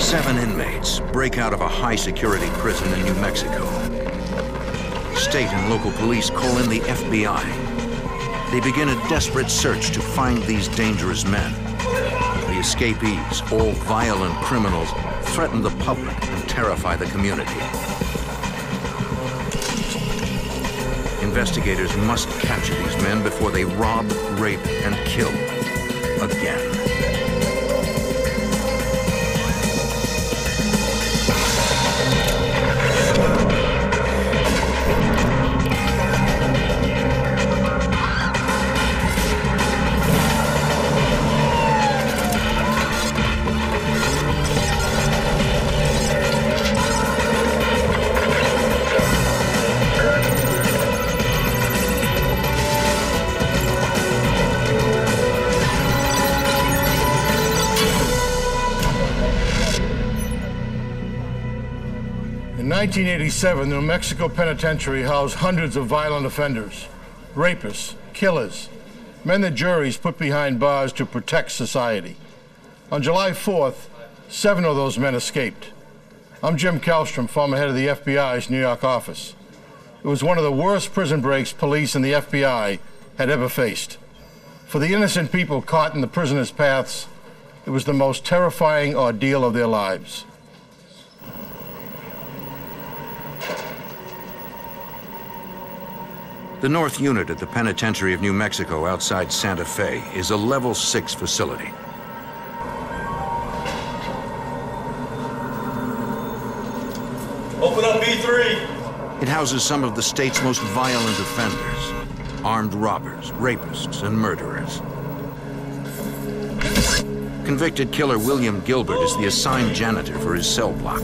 7 inmates break out of a high-security prison in New Mexico. State and local police call in the FBI. They begin a desperate search to find these dangerous men. The escapees, all violent criminals, threaten the public and terrify the community. Investigators must capture these men before they rob, rape, and kill again. In 1987, the New Mexico Penitentiary housed hundreds of violent offenders, rapists, killers, men that juries put behind bars to protect society. On July 4th, 7 of those men escaped. I'm Jim Kallstrom, former head of the FBI's New York office. It was one of the worst prison breaks police and the FBI had ever faced. For the innocent people caught in the prisoners' paths, it was the most terrifying ordeal of their lives. The North Unit at the Penitentiary of New Mexico outside Santa Fe is a Level 6 facility. Open up B3. It houses some of the state's most violent offenders, armed robbers, rapists, and murderers. Convicted killer William Gilbert is the assigned janitor for his cell block.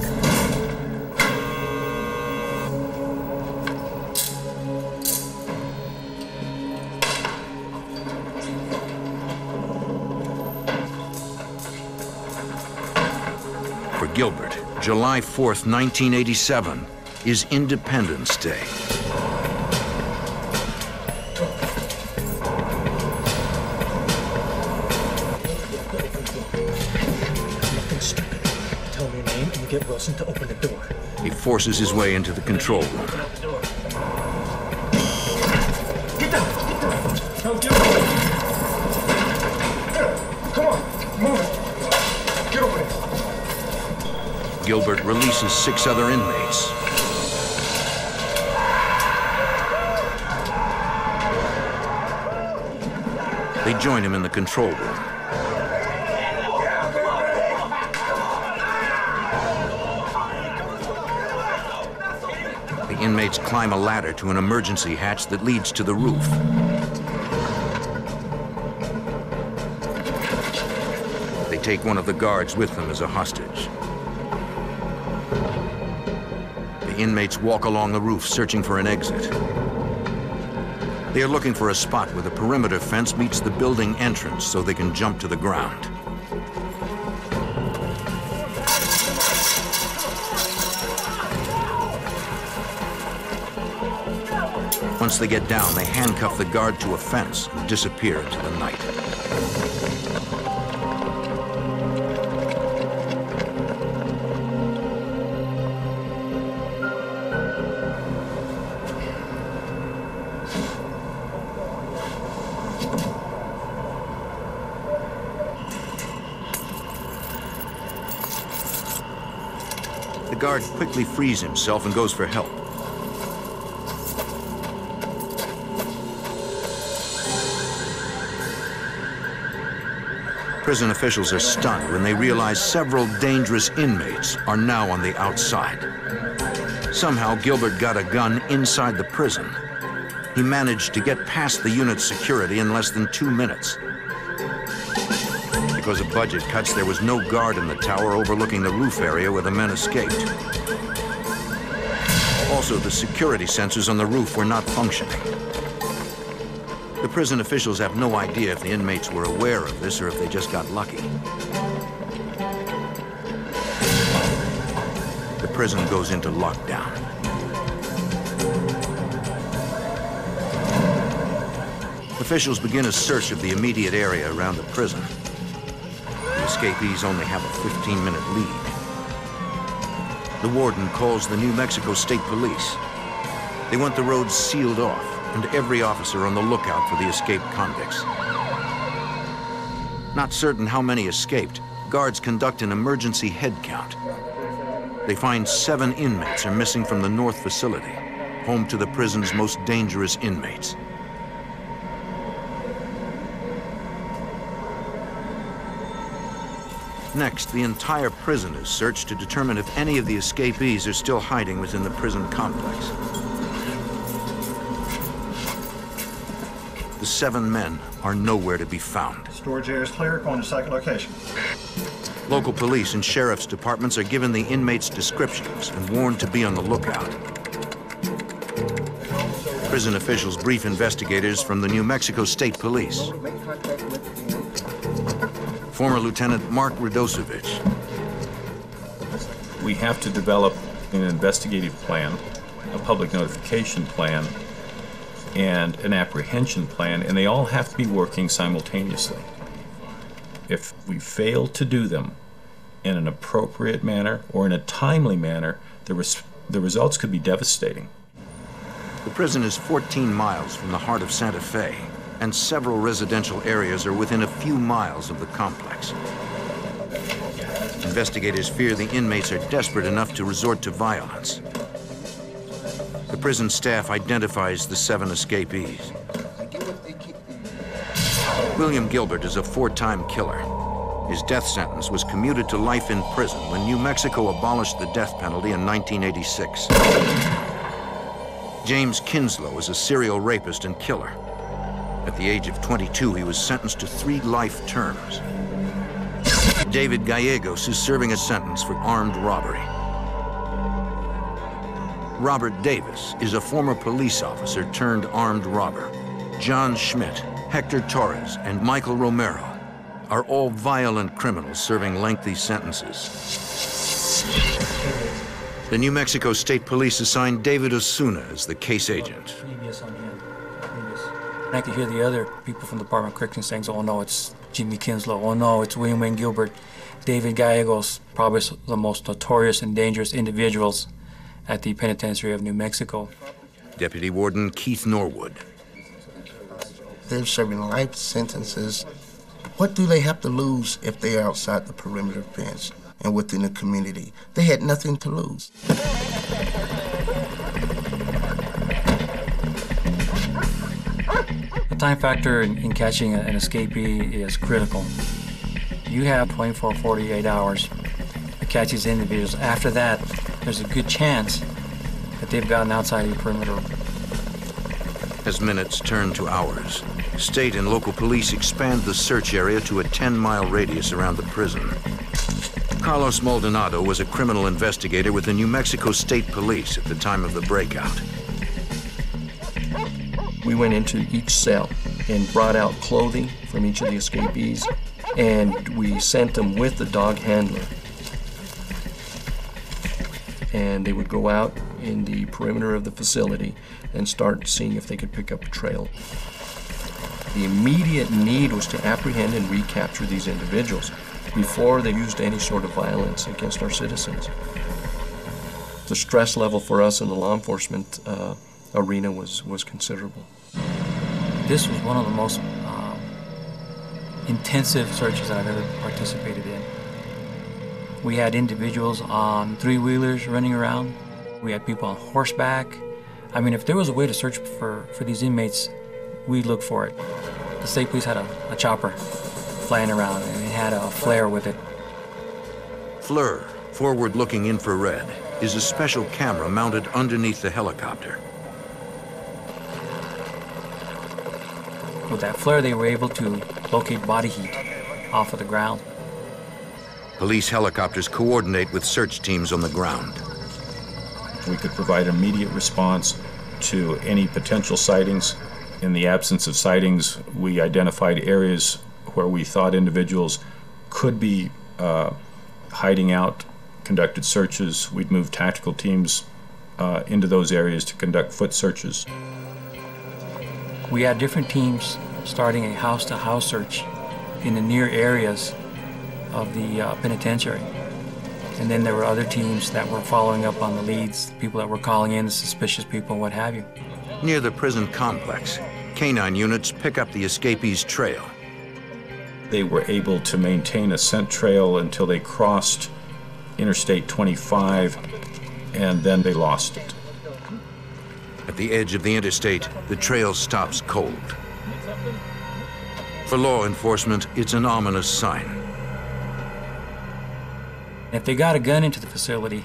For Gilbert, July 4th, 1987 is Independence Day. Tell me your name and get Wilson to open the door. He forces his way into the control room. Open up the door. Get down! Get down! No, get over here! Come on! Move it! Get over here! Gilbert releases 6 other inmates. They join him in the control room. The inmates climb a ladder to an emergency hatch that leads to the roof. They take one of the guards with them as a hostage. The inmates walk along the roof searching for an exit. They are looking for a spot where the perimeter fence meets the building entrance so they can jump to the ground. Once they get down, they handcuff the guard to a fence and disappear into the night. The guard quickly frees himself and goes for help. Prison officials are stunned when they realize several dangerous inmates are now on the outside. Somehow, Gilbert got a gun inside the prison. He managed to get past the unit's security in less than 2 minutes. Because of budget cuts, there was no guard in the tower overlooking the roof area where the men escaped. Also, the security sensors on the roof were not functioning. The prison officials have no idea if the inmates were aware of this or if they just got lucky. The prison goes into lockdown. Officials begin a search of the immediate area around the prison. The escapees only have a 15-minute lead. The warden calls the New Mexico State Police. They want the roads sealed off and every officer on the lookout for the escaped convicts. Not certain how many escaped, guards conduct an emergency head count. They find 7 inmates are missing from the North facility, home to the prison's most dangerous inmates. Next, the entire prison is searched to determine if any of the escapees are still hiding within the prison complex. The 7 men are nowhere to be found. Storage area is clear. Going to second location. Local police and sheriff's departments are given the inmates' descriptions and warned to be on the lookout. Prison officials brief investigators from the New Mexico State Police. Former Lieutenant Mark Radosevich. We have to develop an investigative plan, a public notification plan, and an apprehension plan, and they all have to be working simultaneously. If we fail to do them in an appropriate manner or in a timely manner, the results could be devastating. The prison is 14 miles from the heart of Santa Fe, and several residential areas are within a few miles of the complex. Investigators fear the inmates are desperate enough to resort to violence. The prison staff identifies the 7 escapees. William Gilbert is a 4-time killer. His death sentence was commuted to life in prison when New Mexico abolished the death penalty in 1986. James Kinslow is a serial rapist and killer. At the age of 22, he was sentenced to 3 life terms. David Gallegos is serving a sentence for armed robbery. Robert Davis is a former police officer turned armed robber. John Schmidt, Hector Torres, and Michael Romero are all violent criminals serving lengthy sentences. The New Mexico State Police assigned David Osuna as the case agent. I could hear the other people from the Department of Corrections saying, oh no, it's Jimmy Kinslow, oh no, it's William Wayne Gilbert. David Gallegos, probably the most notorious and dangerous individuals at the Penitentiary of New Mexico. Deputy Warden Keith Norwood. They're serving life sentences. What do they have to lose if they are outside the perimeter fence and within the community? They had nothing to lose. The time factor in catching an escapee is critical. You have 24, 48 hours to catch these individuals. After that, there's a good chance that they've gotten outside the perimeter. As minutes turn to hours, state and local police expand the search area to a 10-mile radius around the prison. Carlos Maldonado was a criminal investigator with the New Mexico State Police at the time of the breakout. We went into each cell and brought out clothing from each of the escapees, and we sent them with the dog handler. And they would go out in the perimeter of the facility and start seeing if they could pick up a trail. The immediate need was to apprehend and recapture these individuals before they used any sort of violence against our citizens. The stress level for us in the law enforcement arena was considerable. This was one of the most intensive searches that I've ever participated in. We had individuals on 3-wheelers running around. We had people on horseback. I mean, if there was a way to search for these inmates, we'd look for it. The state police had a chopper flying around, and it had a flare with it. FLIR, forward-looking infrared, is a special camera mounted underneath the helicopter. With that flare, they were able to locate body heat off of the ground. Police helicopters coordinate with search teams on the ground. We could provide immediate response to any potential sightings. In the absence of sightings, we identified areas where we thought individuals could be hiding out, conducted searches. We'd move tactical teams into those areas to conduct foot searches. We had different teams starting a house-to-house search in the near areas of the penitentiary. And then there were other teams that were following up on the leads, people that were calling in, suspicious people and what have you. Near the prison complex, canine units pick up the escapees' trail. They were able to maintain a scent trail until they crossed Interstate 25, and then they lost it. At the edge of the interstate, the trail stops cold. For law enforcement, it's an ominous sign. If they got a gun into the facility,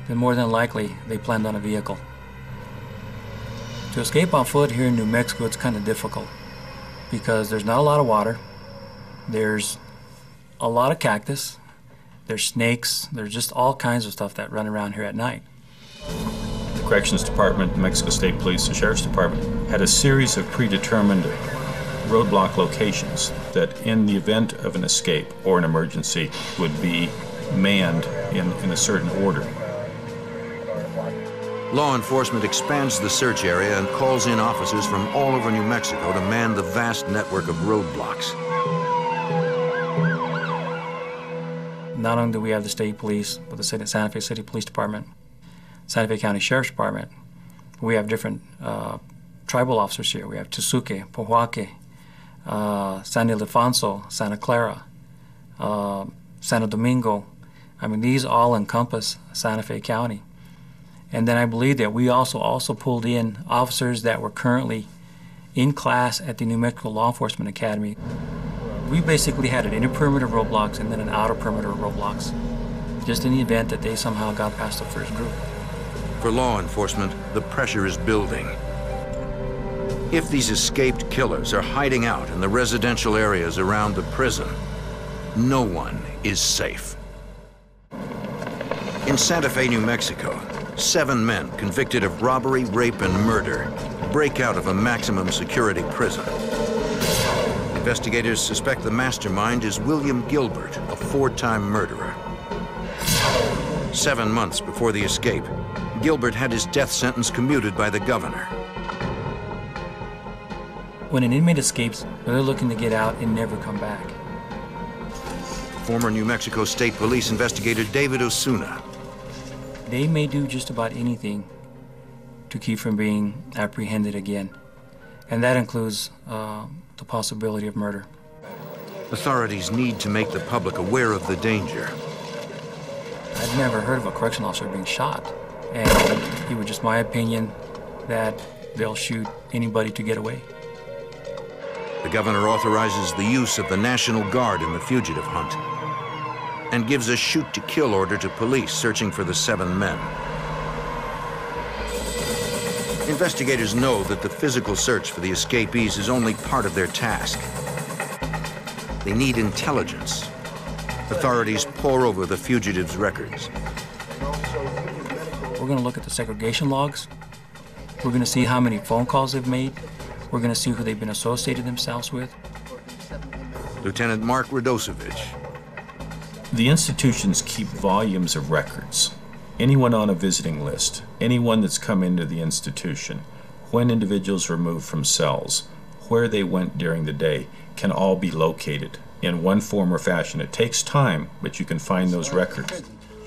then more than likely they planned on a vehicle. To escape on foot here in New Mexico, it's kind of difficult because there's not a lot of water, there's a lot of cactus, there's snakes, there's just all kinds of stuff that run around here at night. The Corrections Department, New Mexico State Police, the Sheriff's Department had a series of predetermined roadblock locations that in the event of an escape or an emergency would be manned in a certain order. Law enforcement expands the search area and calls in officers from all over New Mexico to man the vast network of roadblocks. Not only do we have the state police, but the Santa Fe City Police Department, Santa Fe County Sheriff's Department, we have different tribal officers here. We have Tesuque, Pojoaque, San Ildefonso, Santa Clara, Santo Domingo. I mean, these all encompass Santa Fe County. And then I believe that we also pulled in officers that were currently in class at the New Mexico Law Enforcement Academy. We basically had an inner perimeter roadblocks and then an outer perimeter roadblocks, just in the event that they somehow got past the first group. For law enforcement, the pressure is building. If these escaped killers are hiding out in the residential areas around the prison, no one is safe. In Santa Fe, New Mexico, 7 men convicted of robbery, rape, and murder break out of a maximum security prison. Investigators suspect the mastermind is William Gilbert, a 4-time murderer. 7 months before the escape, Gilbert had his death sentence commuted by the governor. When an inmate escapes, they're looking to get out and never come back. Former New Mexico State Police investigator David Osuna. They may do just about anything to keep from being apprehended again, and that includes the possibility of murder. Authorities need to make the public aware of the danger. I've never heard of a correctional officer being shot, and it was just my opinion that they'll shoot anybody to get away. The governor authorizes the use of the National Guard in the fugitive hunt and gives a shoot-to-kill order to police searching for the 7 men. Investigators know that the physical search for the escapees is only part of their task. They need intelligence. Authorities pore over the fugitives' records. We're going to look at the segregation logs. We're going to see how many phone calls they've made. We're going to see who they've been associated themselves with. Lieutenant Mark Radosevich. The institutions keep volumes of records. Anyone on a visiting list, anyone that's come into the institution, when individuals were moved from cells, where they went during the day, can all be located in one form or fashion. It takes time, but you can find those records.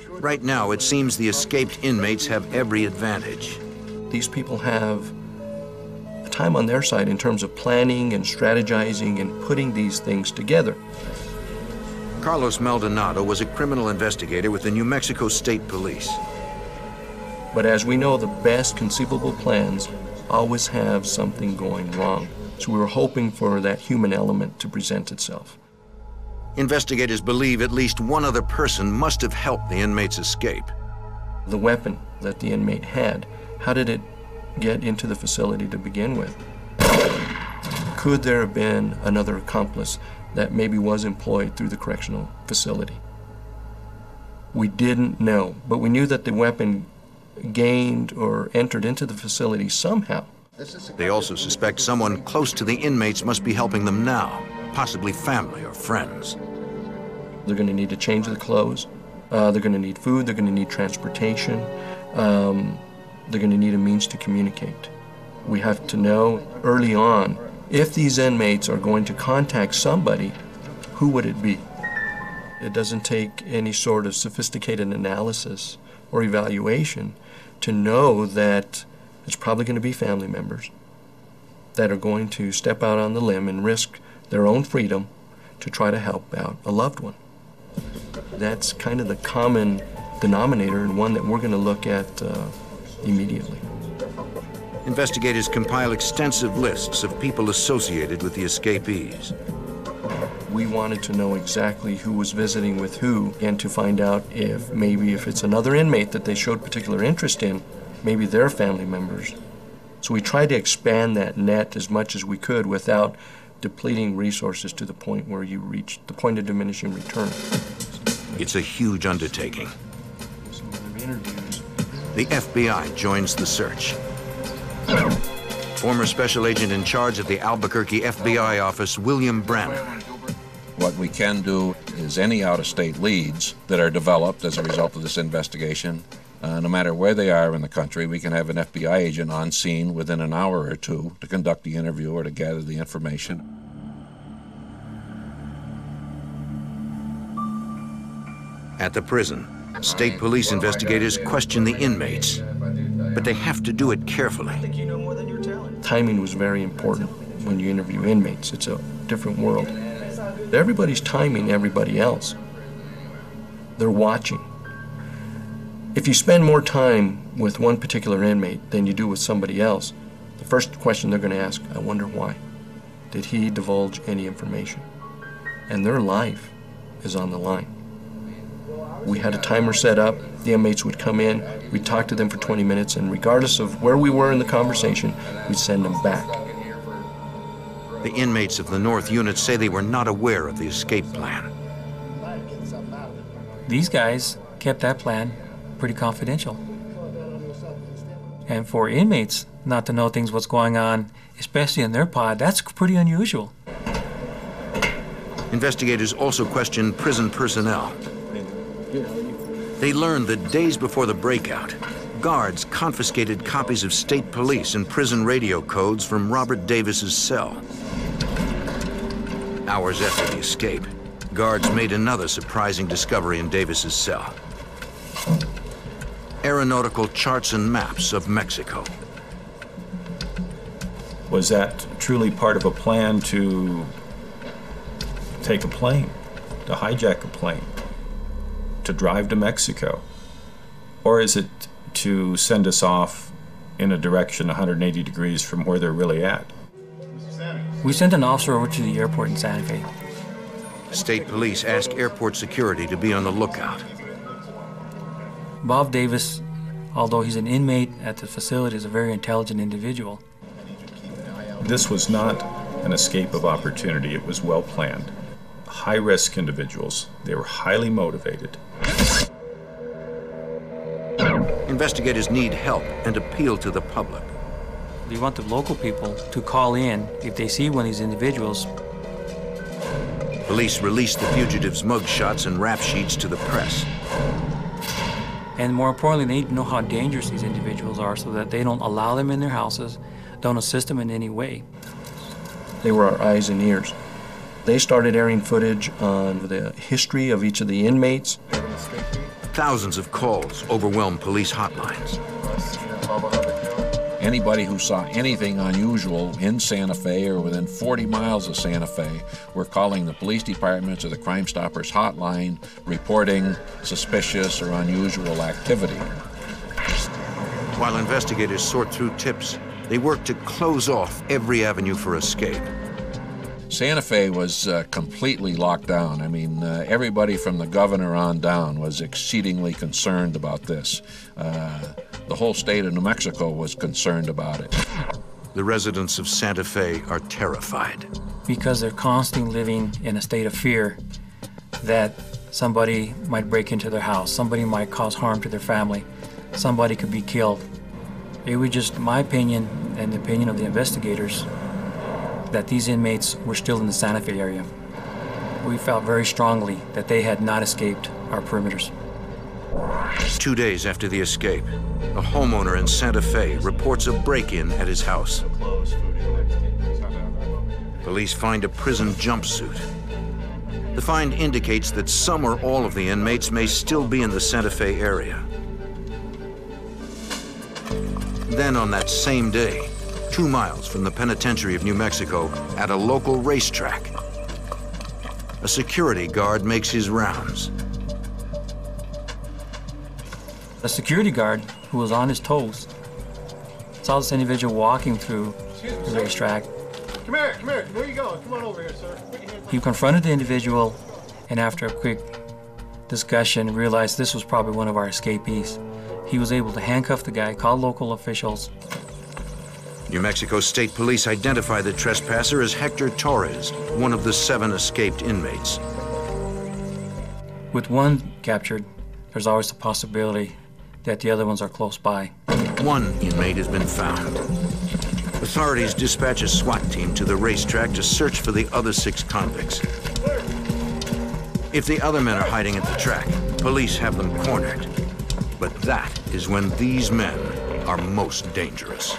Right now, it seems the escaped inmates have every advantage. These people have time on their side in terms of planning and strategizing and putting these things together. Carlos Maldonado was a criminal investigator with the New Mexico State Police. But as we know, the best conceivable plans always have something going wrong. So we were hoping for that human element to present itself. Investigators believe at least one other person must have helped the inmates escape. The weapon that the inmate had, how did it get into the facility to begin with? Could there have been another accomplice that maybe was employed through the correctional facility? We didn't know, but we knew that the weapon gained or entered into the facility somehow. They also suspect someone close to the inmates must be helping them now, possibly family or friends. They're going to need to change their clothes. They're going to need food. They're going to need transportation. They're going to need a means to communicate. We have to know early on, if these inmates are going to contact somebody, who would it be? It doesn't take any sort of sophisticated analysis or evaluation to know that it's probably going to be family members that are going to step out on the limb and risk their own freedom to try to help out a loved one. That's kind of the common denominator, and one that we're going to look at immediately. Investigators compile extensive lists of people associated with the escapees. We wanted to know exactly who was visiting with who, and to find out if maybe if it's another inmate that they showed particular interest in, maybe they're family members. So we tried to expand that net as much as we could without depleting resources to the point where you reach the point of diminishing return. It's a huge undertaking. The FBI joins the search. Former special agent in charge of the Albuquerque FBI office, William Brannon. What we can do is any out-of-state leads that are developed as a result of this investigation, no matter where they are in the country, we can have an FBI agent on scene within an hour or two to conduct the interview or to gather the information. At the prison, state police investigators question the inmates, but they have to do it carefully. Timing was very important when you interview inmates. It's a different world. Everybody's timing everybody else. They're watching. If you spend more time with one particular inmate than you do with somebody else, the first question they're going to ask, I wonder why. Did he divulge any information? And their life is on the line. We had a timer set up. The inmates would come in, we'd talk to them for 20 minutes, and regardless of where we were in the conversation, we'd send them back. The inmates of the North Unit say they were not aware of the escape plan. These guys kept that plan pretty confidential. And for inmates not to know things what's going on, especially in their pod, that's pretty unusual. Investigators also questioned prison personnel. They learned that days before the breakout, guards confiscated copies of state police and prison radio codes from Robert Davis's cell. Hours after the escape, guards made another surprising discovery in Davis's cell. Aeronautical charts and maps of Mexico. Was that truly part of a plan to take a plane, to hijack a plane, to drive to Mexico? Or is it to send us off in a direction 180 degrees from where they're really at? We sent an officer over to the airport in Santa Fe. State police asked airport security to be on the lookout. Bob Davis, although he's an inmate at the facility, is a very intelligent individual. This was not an escape of opportunity. It was well planned. High-risk individuals. They were highly motivated. Investigators need help and appeal to the public. We want the local people to call in if they see one of these individuals. Police released the fugitives' mugshots and rap sheets to the press. And more importantly, they need to know how dangerous these individuals are so that they don't allow them in their houses, don't assist them in any way. They were our eyes and ears. They started airing footage on the history of each of the inmates. Thousands of calls overwhelmed police hotlines. Anybody who saw anything unusual in Santa Fe or within 40 miles of Santa Fe were calling the police departments or the Crime Stoppers hotline, reporting suspicious or unusual activity. While investigators sort through tips, they work to close off every avenue for escape. Santa Fe was completely locked down. I mean, everybody from the governor on down was exceedingly concerned about this. The whole state of New Mexico was concerned about it. The residents of Santa Fe are terrified. Because they're constantly living in a state of fear that somebody might break into their house, somebody might cause harm to their family, somebody could be killed. It was just my opinion and the opinion of the investigators that these inmates were still in the Santa Fe area. We felt very strongly that they had not escaped our perimeters. 2 days after the escape, a homeowner in Santa Fe reports a break-in at his house. Police find a prison jumpsuit. The find indicates that some or all of the inmates may still be in the Santa Fe area. Then on that same day, 2 miles from the penitentiary of New Mexico, at a local racetrack, a security guard makes his rounds. A security guard who was on his toes saw this individual walking through the racetrack. Come here, where you going? Come on over here, sir. He confronted the individual, and after a quick discussion, realized this was probably one of our escapees. He was able to handcuff the guy, call local officials. New Mexico State Police identify the trespasser as Hector Torres, one of the 7 escaped inmates. With one captured, there's always the possibility that the other ones are close by. 1 inmate has been found. Authorities dispatch a SWAT team to the racetrack to search for the other 6 convicts. If the other men are hiding at the track, police have them cornered. But that is when these men are most dangerous.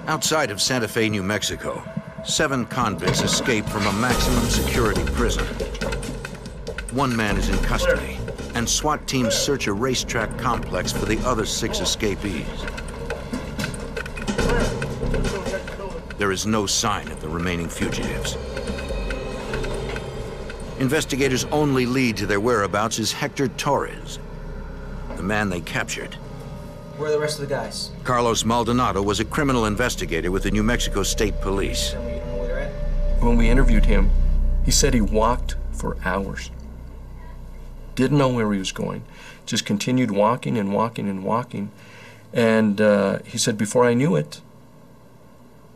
Outside of Santa Fe, New Mexico, 7 convicts escape from a maximum security prison. 1 man is in custody, and SWAT teams search a racetrack complex for the other 6 escapees. There is no sign of the remaining fugitives. Investigators' only lead to their whereabouts is Hector Torres, the man they captured. Where are the rest of the guys? Carlos Maldonado was a criminal investigator with the New Mexico State Police. When we interviewed him, he said he walked for hours. Didn't know where he was going. Just continued walking and walking and walking. And he said, before I knew it,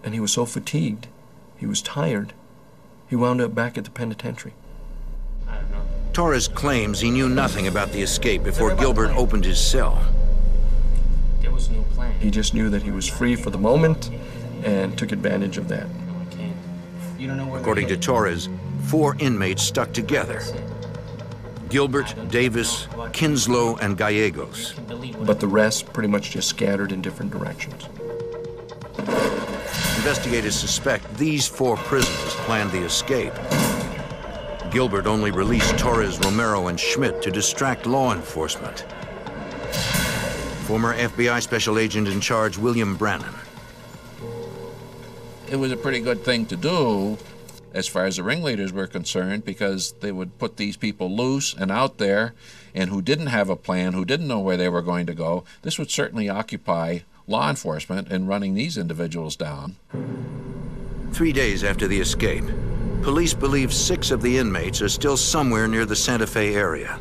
and he was so fatigued, he was tired, he wound up back at the penitentiary. Torres claims he knew nothing about the escape before Gilbert opened his cell. There was no plan. He just knew that he was free for the moment and took advantage of that. You don't know where According to Torres, 4 inmates stuck together: Gilbert, Davis, Kinslow, and Gallegos. But the rest pretty much just scattered in different directions. Investigators suspect these 4 prisoners planned the escape. Gilbert only released Torres, Romero, and Schmidt to distract law enforcement. Former FBI Special Agent in charge, William Brannon. It was a pretty good thing to do as far as the ringleaders were concerned, because they would put these people loose and out there, and who didn't have a plan, who didn't know where they were going to go. This would certainly occupy law enforcement in running these individuals down. 3 days after the escape, police believe 6 of the inmates are still somewhere near the Santa Fe area.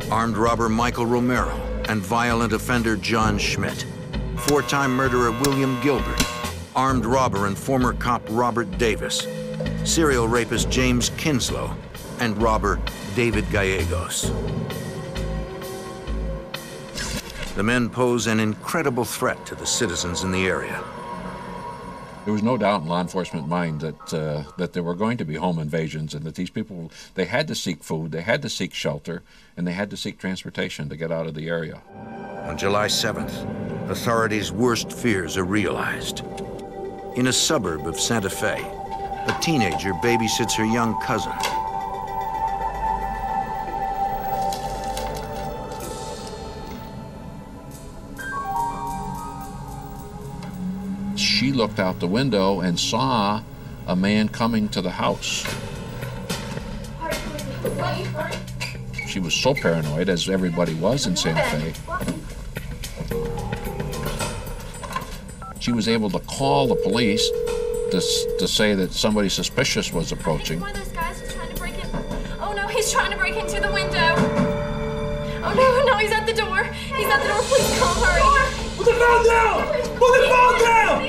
Armed robber Michael Romero and violent offender John Schmidt, 4-time murderer William Gilbert, armed robber and former cop Robert Davis, serial rapist James Kinslow, and robber David Gallegos. The men pose an incredible threat to the citizens in the area. There was no doubt in law enforcement's mind that there were going to be home invasions, and that these people, they had to seek food, they had to seek shelter, and they had to seek transportation to get out of the area. On July 7th, authorities' worst fears are realized. In a suburb of Santa Fe, a teenager babysits her young cousin. She looked out the window and saw a man coming to the house. She was so paranoid, as everybody was in Santa Fe. She was able to call the police to say that somebody suspicious was approaching. One of those guys was trying to break in. Oh no, he's trying to break into the window. Oh no, he's at the door. He's at the door. Please call, hurry. Put the phone down! Put the phone down!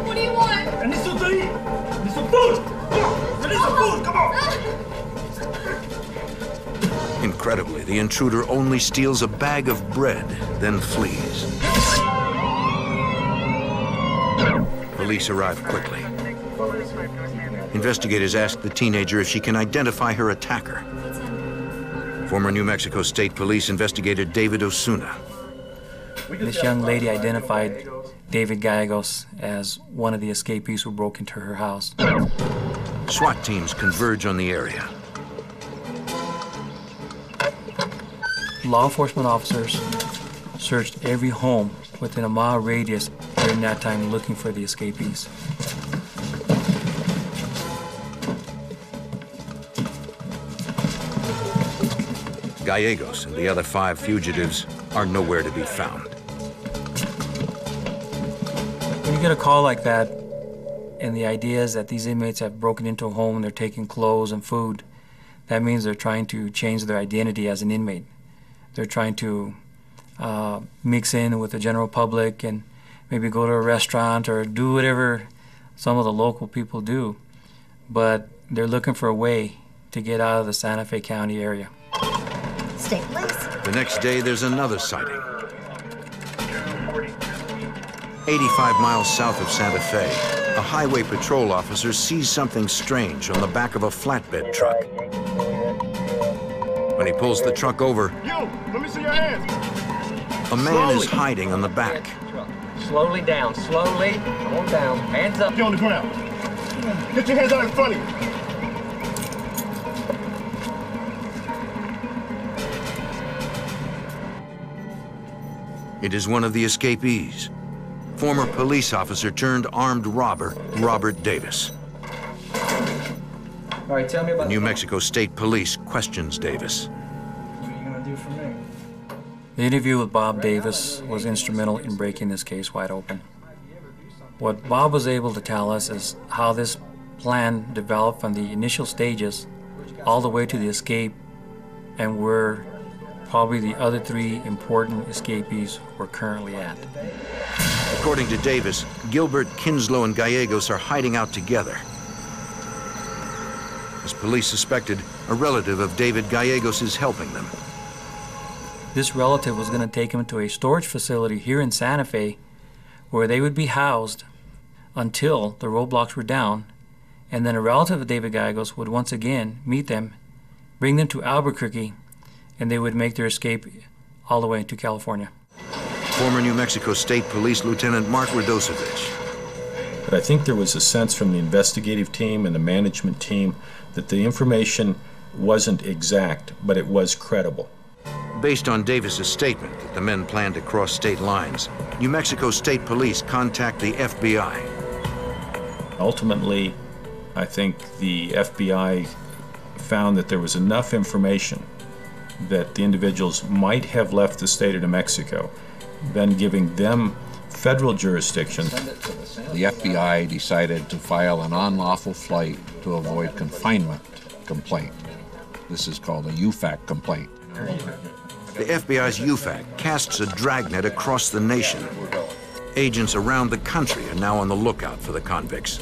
What do you want? I need something to eat. I need some food. I need some food. Come on. Incredibly, the intruder only steals a bag of bread, then flees. Police arrive quickly. Investigators ask the teenager if she can identify her attacker. Former New Mexico State Police investigator David Osuna. This young lady identified David Gallegos as one of the escapees who broke into her house. SWAT teams converge on the area. Law enforcement officers searched every home within a mile radius during that time looking for the escapees. Gallegos and the other 5 fugitives are nowhere to be found. When you get a call like that, and the idea is that these inmates have broken into a home and they're taking clothes and food, that means they're trying to change their identity as an inmate. They're trying to mix in with the general public and maybe go to a restaurant or do whatever some of the local people do. But they're looking for a way to get out of the Santa Fe County area. Stay, please. The next day, there's another sighting. 85 miles south of Santa Fe, a highway patrol officer sees something strange on the back of a flatbed truck. When he pulls the truck over, Let me see your hands. a man is hiding on the back. Slowly down, slowly. Come on down. Hands up. Get on the ground. Get your hands out in front of you. It is one of the escapees, former police officer turned armed robber, Robert Davis. All right, tell me about New Mexico State Police questions Davis. What are you gonna do for me? The interview with Bob Davis was instrumental in breaking this case wide open. What Bob was able to tell us is how this plan developed from the initial stages all the way to the escape, and where probably the other 3 important escapees were currently at. According to Davis, Gilbert, Kinslow, and Gallegos are hiding out together. As police suspected, a relative of David Gallegos is helping them. This relative was going to take him to a storage facility here in Santa Fe where they would be housed until the roadblocks were down, and then a relative of David Gallegos would once again meet them, bring them to Albuquerque, and they would make their escape all the way to California. Former New Mexico State Police Lieutenant Mark Radosevich. But I think there was a sense from the investigative team and the management team that the information wasn't exact, but it was credible. Based on Davis's statement that the men planned to cross state lines, New Mexico State Police contact the FBI. Ultimately, I think the FBI found that there was enough information that the individuals might have left the state of New Mexico, then giving them federal jurisdiction. The FBI decided to file an unlawful flight to avoid confinement complaint. This is called a UFAC complaint. The FBI's UFAC casts a dragnet across the nation. Agents around the country are now on the lookout for the convicts.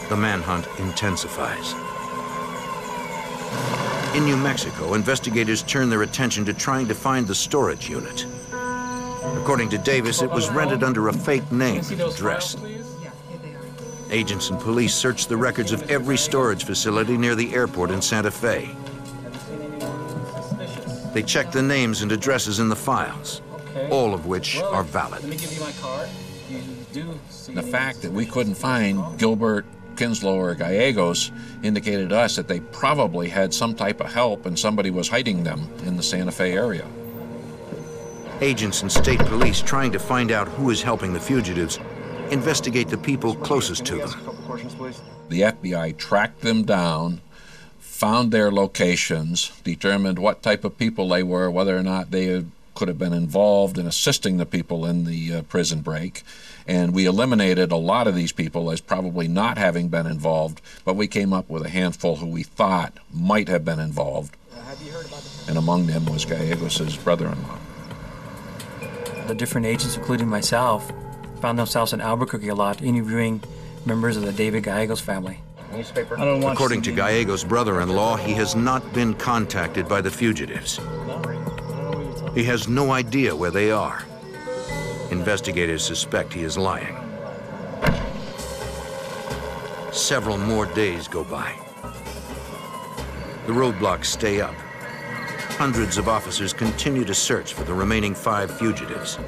The manhunt intensifies. In New Mexico, investigators turn their attention to trying to find the storage unit. According to Davis, it was rented under a fake name and address. Agents and police searched the records of every storage facility near the airport in Santa Fe. They checked the names and addresses in the files, all of which are valid. Let me give you my card. You do see The fact that we couldn't find Gilbert, Kinslow, or Gallegos indicated to us that they probably had some type of help and somebody was hiding them in the Santa Fe area. Agents and state police trying to find out who is helping the fugitives investigate the people closest to them. The FBI tracked them down, found their locations, determined what type of people they were, whether or not they could have been involved in assisting the people in the prison break, and we eliminated a lot of these people as probably not having been involved, but we came up with a handful who we thought might have been involved, and among them was Gallegos' brother-in-law. The different agents, including myself, found themselves in Albuquerque a lot, interviewing members of the David Gallegos family. According to Gallegos' brother-in-law, he has not been contacted by the fugitives. He has no idea where they are. Investigators suspect he is lying. Several more days go by. The roadblocks stay up. Hundreds of officers continue to search for the remaining 5 fugitives.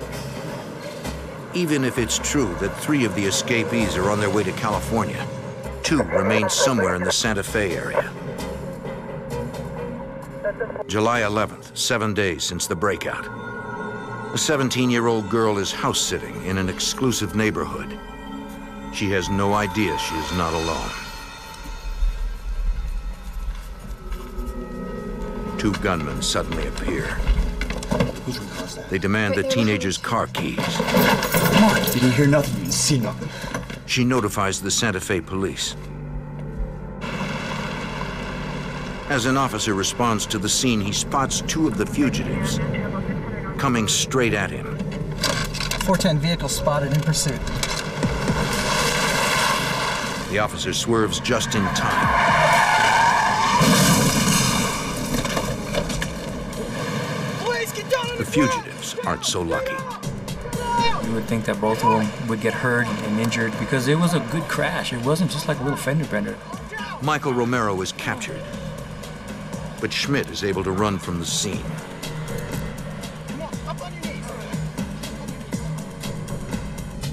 Even if it's true that 3 of the escapees are on their way to California, 2 remain somewhere in the Santa Fe area. July 11th, 7 days since the breakout. A 17-year-old girl is house-sitting in an exclusive neighborhood. She has no idea she is not alone. 2 gunmen suddenly appear. They demand the teenager's car keys. Come on, you didn't hear nothing, you didn't see nothing. She notifies the Santa Fe police. As an officer responds to the scene, he spots 2 of the fugitives coming straight at him. 410 vehicle spotted in pursuit. The officer swerves just in time. The fugitives aren't so lucky. You would think that both of them would get hurt and injured because it was a good crash. It wasn't just like a little fender bender. Michael Romero is captured, but Schmidt is able to run from the scene.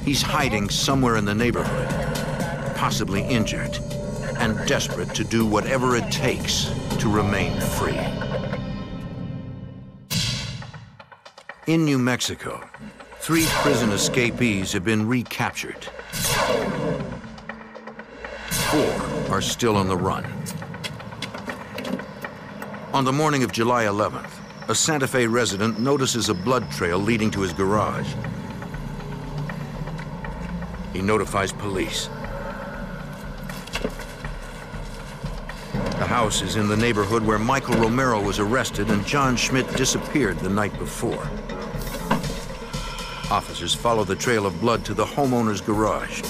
He's hiding somewhere in the neighborhood, possibly injured, and desperate to do whatever it takes to remain free. In New Mexico, 3 prison escapees have been recaptured. 4 are still on the run. On the morning of July 11th, a Santa Fe resident notices a blood trail leading to his garage. He notifies police. The house is in the neighborhood where Michael Romero was arrested and John Schmidt disappeared the night before. Officers follow the trail of blood to the homeowner's garage.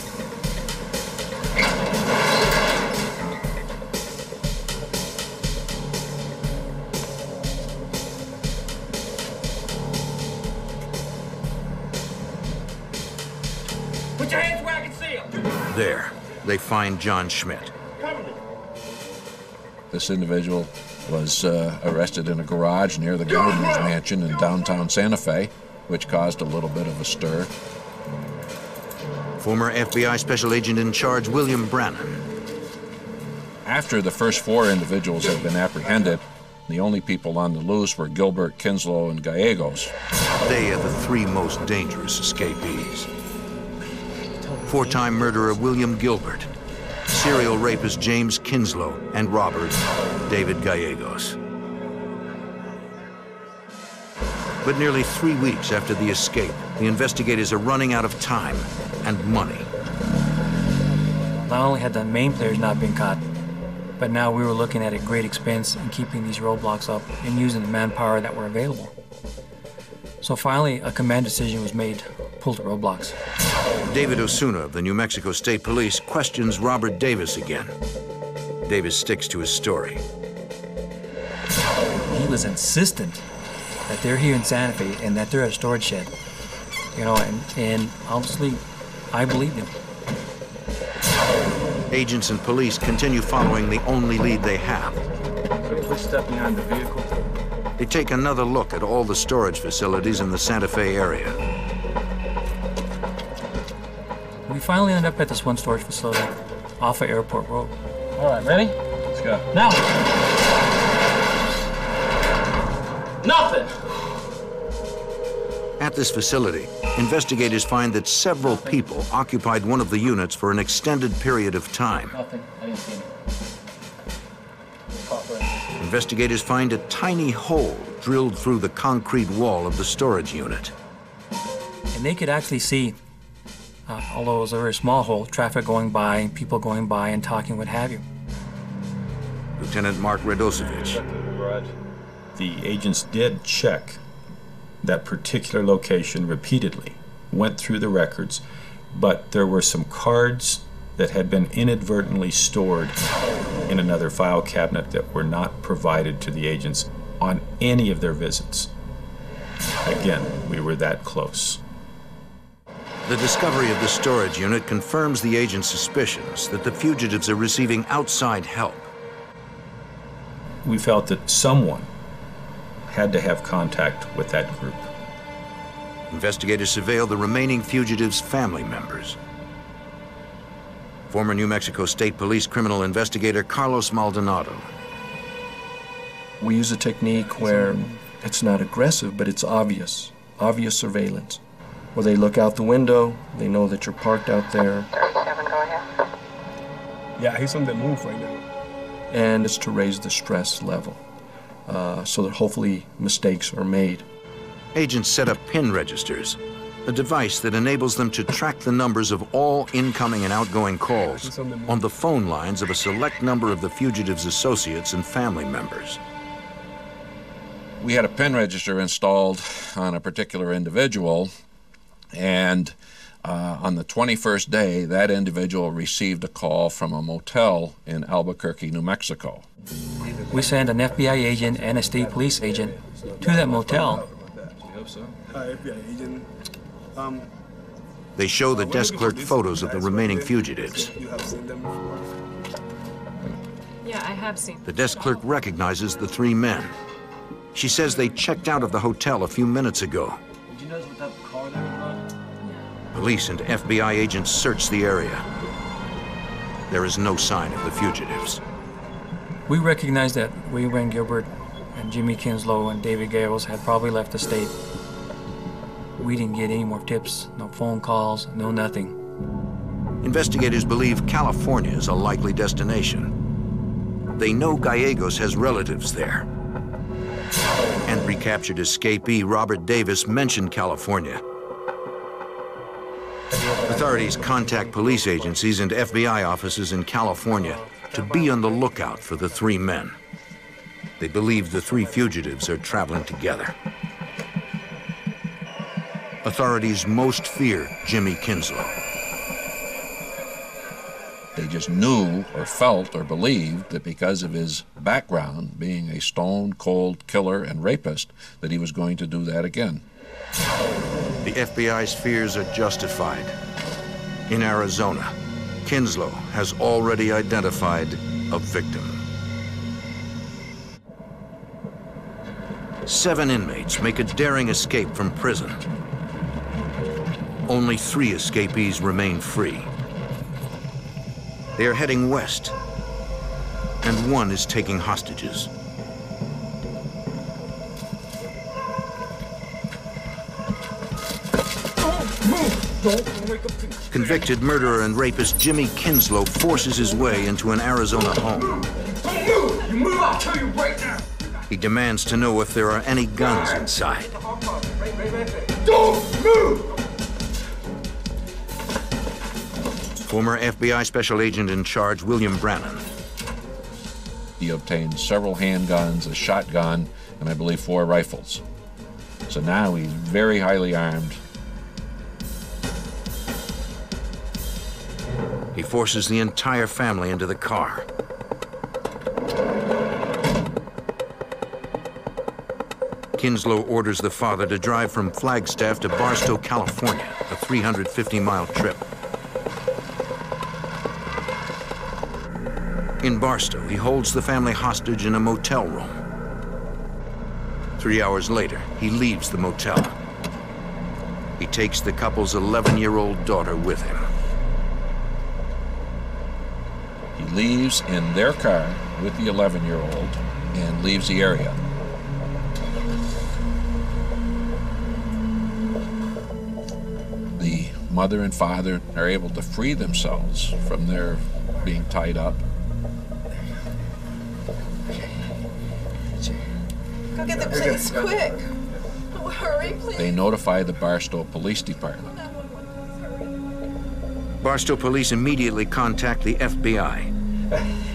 Put your hands where I can see them. There, they find John Schmidt. This individual was arrested in a garage near the governor's mansion in downtown Santa Fe, which caused a little bit of a stir. Former FBI Special Agent in Charge William Brannon. After the first 4 individuals had been apprehended, the only people on the loose were Gilbert, Kinslow, and Gallegos. They are the 3 most dangerous escapees. 4-time murderer William Gilbert, serial rapist James Kinslow, and robber David Gallegos. But nearly 3 weeks after the escape, the investigators are running out of time and money. Not only had the main players not been caught, but now we were looking at a great expense in keeping these roadblocks up and using the manpower that were available. So finally, a command decision was made: pull the roadblocks. David Osuna of the New Mexico State Police questions Robert Davis again. Davis sticks to his story. He was insistent that they're here in Santa Fe and that they're at a storage shed. You know, and honestly, I believed him. Agents and police continue following the only lead they have. Please step behind the vehicle. They take another look at all the storage facilities in the Santa Fe area. We finally end up at this one storage facility off of Airport Road. All right, ready? Let's go. Now. Nothing. At this facility, investigators find that several people occupied one of the units for an extended period of time. Nothing. I didn't see anything. Investigators find a tiny hole drilled through the concrete wall of the storage unit. And they could actually see, although it was a very small hole, traffic going by, people going by and talking, what have you. Lieutenant Mark Radosevich. The agents did check that particular location repeatedly, went through the records, but there were some cards that had been inadvertently stored in another file cabinet that were not provided to the agents on any of their visits. Again, we were that close. The discovery of the storage unit confirms the agent's suspicions that the fugitives are receiving outside help. We felt that someone had to have contact with that group. Investigators surveil the remaining fugitives' family members. Former New Mexico State Police criminal investigator Carlos Maldonado. We use a technique where it's not aggressive, but it's obvious surveillance. Where they look out the window, they know that you're parked out there. Yeah, he's on the move right now. And it's to raise the stress level so that hopefully mistakes are made. Agents set up PIN registers, a device that enables them to track the numbers of all incoming and outgoing calls on the phone lines of a select number of the fugitives' associates and family members. We had a PIN register installed on a particular individual, and on the 21st day, that individual received a call from a motel in Albuquerque, New Mexico. We sent an FBI agent and a state police agent to that motel. FBI agent. They show the desk clerk photos of the remaining fugitives. You have seen them before? Yeah, I have seen. The desk clerk recognizes the three men. She says they checked out of the hotel a few minutes ago. Did you notice what type of car they were on? Police and FBI agents search the area. There is no sign of the fugitives. We recognized that Wayne Gilbert and Jimmy Kinslow and David Gales had probably left the state. We didn't get any more tips, no phone calls, no nothing. Investigators believe California is a likely destination. They know Gallegos has relatives there. And recaptured escapee Robert Davis mentioned California. Authorities contact police agencies and FBI offices in California to be on the lookout for the three men. They believe the three fugitives are traveling together. Authorities most fear Jimmy Kinslow. They just knew or felt or believed that because of his background, being a stone-cold killer and rapist, that he was going to do that again. The FBI's fears are justified. In Arizona, Kinslow has already identified a victim. 7 inmates make a daring escape from prison. Only 3 escapees remain free. They are heading west, and 1 is taking hostages. Convicted murderer and rapist Jimmy Kinslow forces his way into an Arizona home. You move, I'll kill you right now. He demands to know if there are any guns inside. Don't move! Former FBI Special Agent in Charge, William Brannon. He obtained several handguns, a shotgun, and I believe 4 rifles. So now he's very highly armed. He forces the entire family into the car. Kinslow orders the father to drive from Flagstaff to Barstow, California, a 350-mile trip. In Barstow, he holds the family hostage in a motel room. 3 hours later, he leaves the motel. He takes the couple's 11-year-old daughter with him. He leaves in their car with the 11-year-old and leaves the area. The mother and father are able to free themselves from their being tied up. Go get the police, quick. Oh, hurry, please. They notify the Barstow Police Department. Barstow police immediately contact the FBI.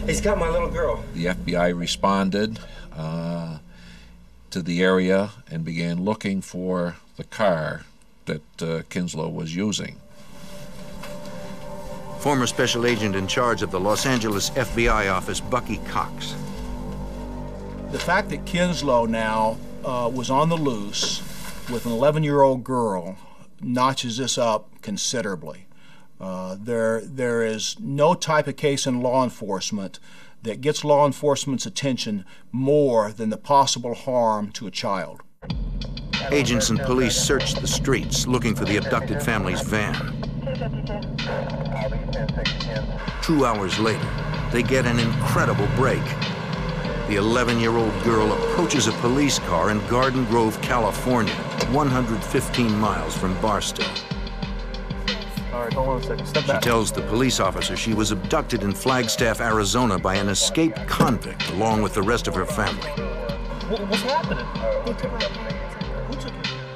He's got my little girl. The FBI responded to the area and began looking for the car that Kinslow was using. Former Special Agent in Charge of the Los Angeles FBI office, Bucky Cox. The fact that Kinslow now was on the loose with an 11-year-old girl notches this up considerably. There is no type of case in law enforcement that gets law enforcement's attention more than the possible harm to a child. Agents and police search the streets looking for the abducted family's van. 2 hours later, they get an incredible break. The 11-year-old girl approaches a police car in Garden Grove, California, 115 miles from Barstow. All right, hold on a second. Step She back. tells the police officer she was abducted in Flagstaff, Arizona by an escaped convict along with the rest of her family. What's happening?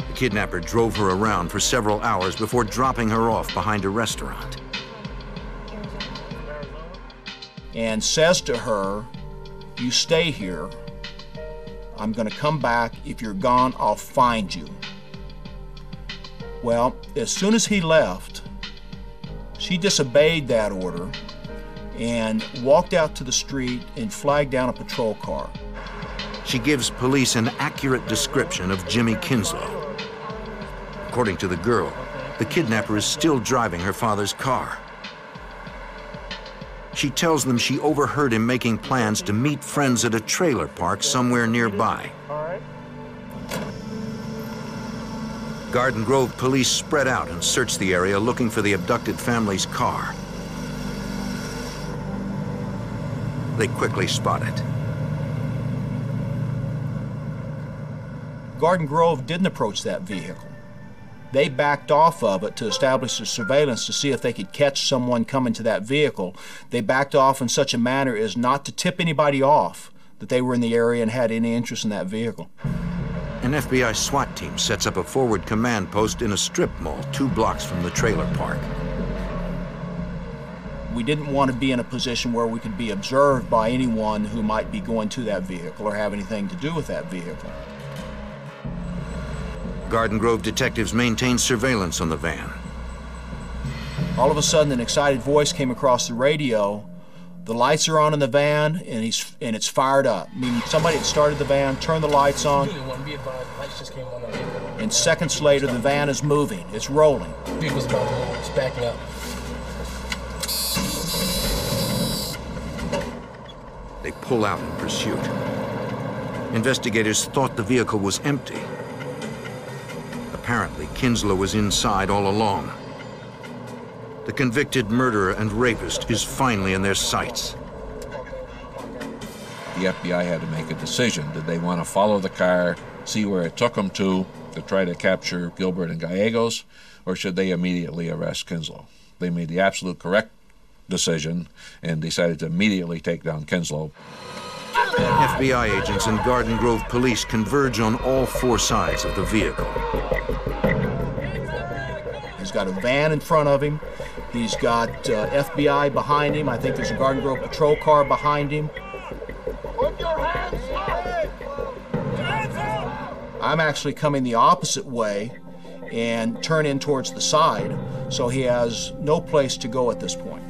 The kidnapper drove her around for several hours before dropping her off behind a restaurant. And says to her, "You stay here. I'm going to come back. If you're gone, I'll find you." Well, as soon as he left, she disobeyed that order and walked out to the street and flagged down a patrol car. She gives police an accurate description of Jimmy Kinslow. According to the girl, the kidnapper is still driving her father's car. She tells them she overheard him making plans to meet friends at a trailer park somewhere nearby. Garden Grove police spread out and search the area looking for the abducted family's car. They quickly spot it. Garden Grove didn't approach that vehicle. They backed off of it to establish the surveillance to see if they could catch someone coming to that vehicle. They backed off in such a manner as not to tip anybody off that they were in the area and had any interest in that vehicle. An FBI SWAT team sets up a forward command post in a strip mall 2 blocks from the trailer park. We didn't want to be in a position where we could be observed by anyone who might be going to that vehicle or have anything to do with that vehicle. Garden Grove detectives maintained surveillance on the van. All of a sudden, an excited voice came across the radio. The lights are on in the van, and it's fired up. I mean, somebody had started the van, turned the lights on, and seconds later, the van is moving. It's rolling. Vehicle's about to move. It's backing up. They pull out in pursuit. Investigators thought the vehicle was empty. Apparently, Kinslow was inside all along. The convicted murderer and rapist is finally in their sights. The FBI had to make a decision. Did they want to follow the car, see where it took them to try to capture Gilbert and Gallegos, or should they immediately arrest Kinslow? They made the absolute correct decision and decided to immediately take down Kinslow. FBI agents and Garden Grove police converge on all 4 sides of the vehicle. He's got a van in front of him. He's got FBI behind him. I think there's a Garden Grove patrol car behind him. I'm actually coming the opposite way and turn in towards the side, so he has no place to go at this point.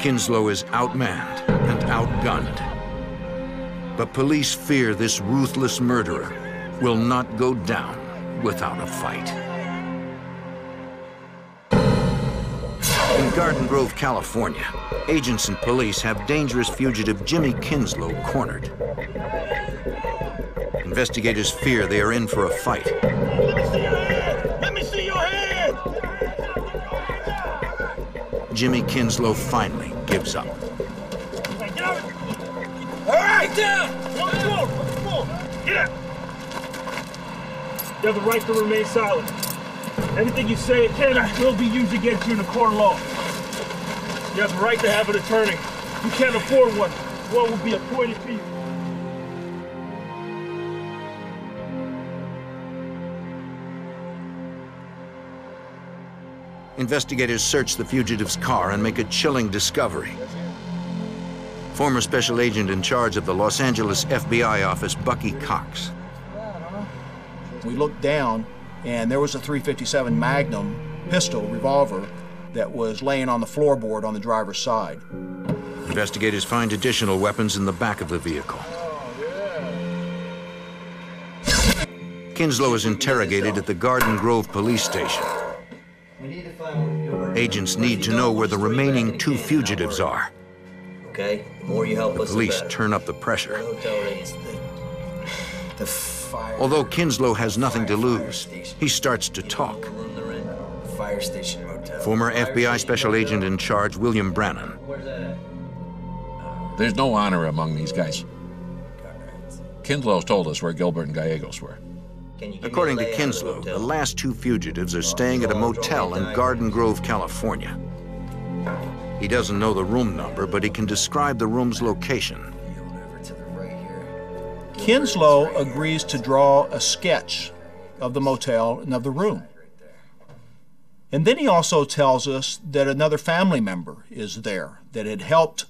Kinslow is outmanned and outgunned. But police fear this ruthless murderer will not go down without a fight. In Garden Grove, California, agents and police have dangerous fugitive Jimmy Kinslow cornered. Investigators fear they are in for a fight. Let me see your hand! Jimmy Kinslow finally gives up. All right, down! One more! Get out! You have the right to remain silent. Anything you say can and will be used against you in a court of law. You have the right to have an attorney. You can't afford one. One will be appointed to you. Investigators search the fugitive's car and make a chilling discovery. Former special agent in charge of the Los Angeles FBI office, Bucky Cox. We looked down, and there was a .357 Magnum pistol, revolver, that was laying on the floorboard on the driver's side. Investigators find additional weapons in the back of the vehicle. Kinslow is interrogated at the Garden Grove police station. Agents need to know where the remaining 2 fugitives are. Okay, the more you help us, Police the better. turn up the pressure. The fire. Although Kinslow has nothing to lose, he starts to talk. The fire station motel. Former FBI Special Agent in charge, William Brannan. There's no honor among these guys. Kinslow's told us where Gilbert and Gallegos were. According to Kinslow, the last two fugitives are staying at a motel in Garden Grove, California. He doesn't know the room number, but he can describe the room's location. Kinslow agrees to draw a sketch of the motel and of the room. And then he also tells us that another family member is there that had helped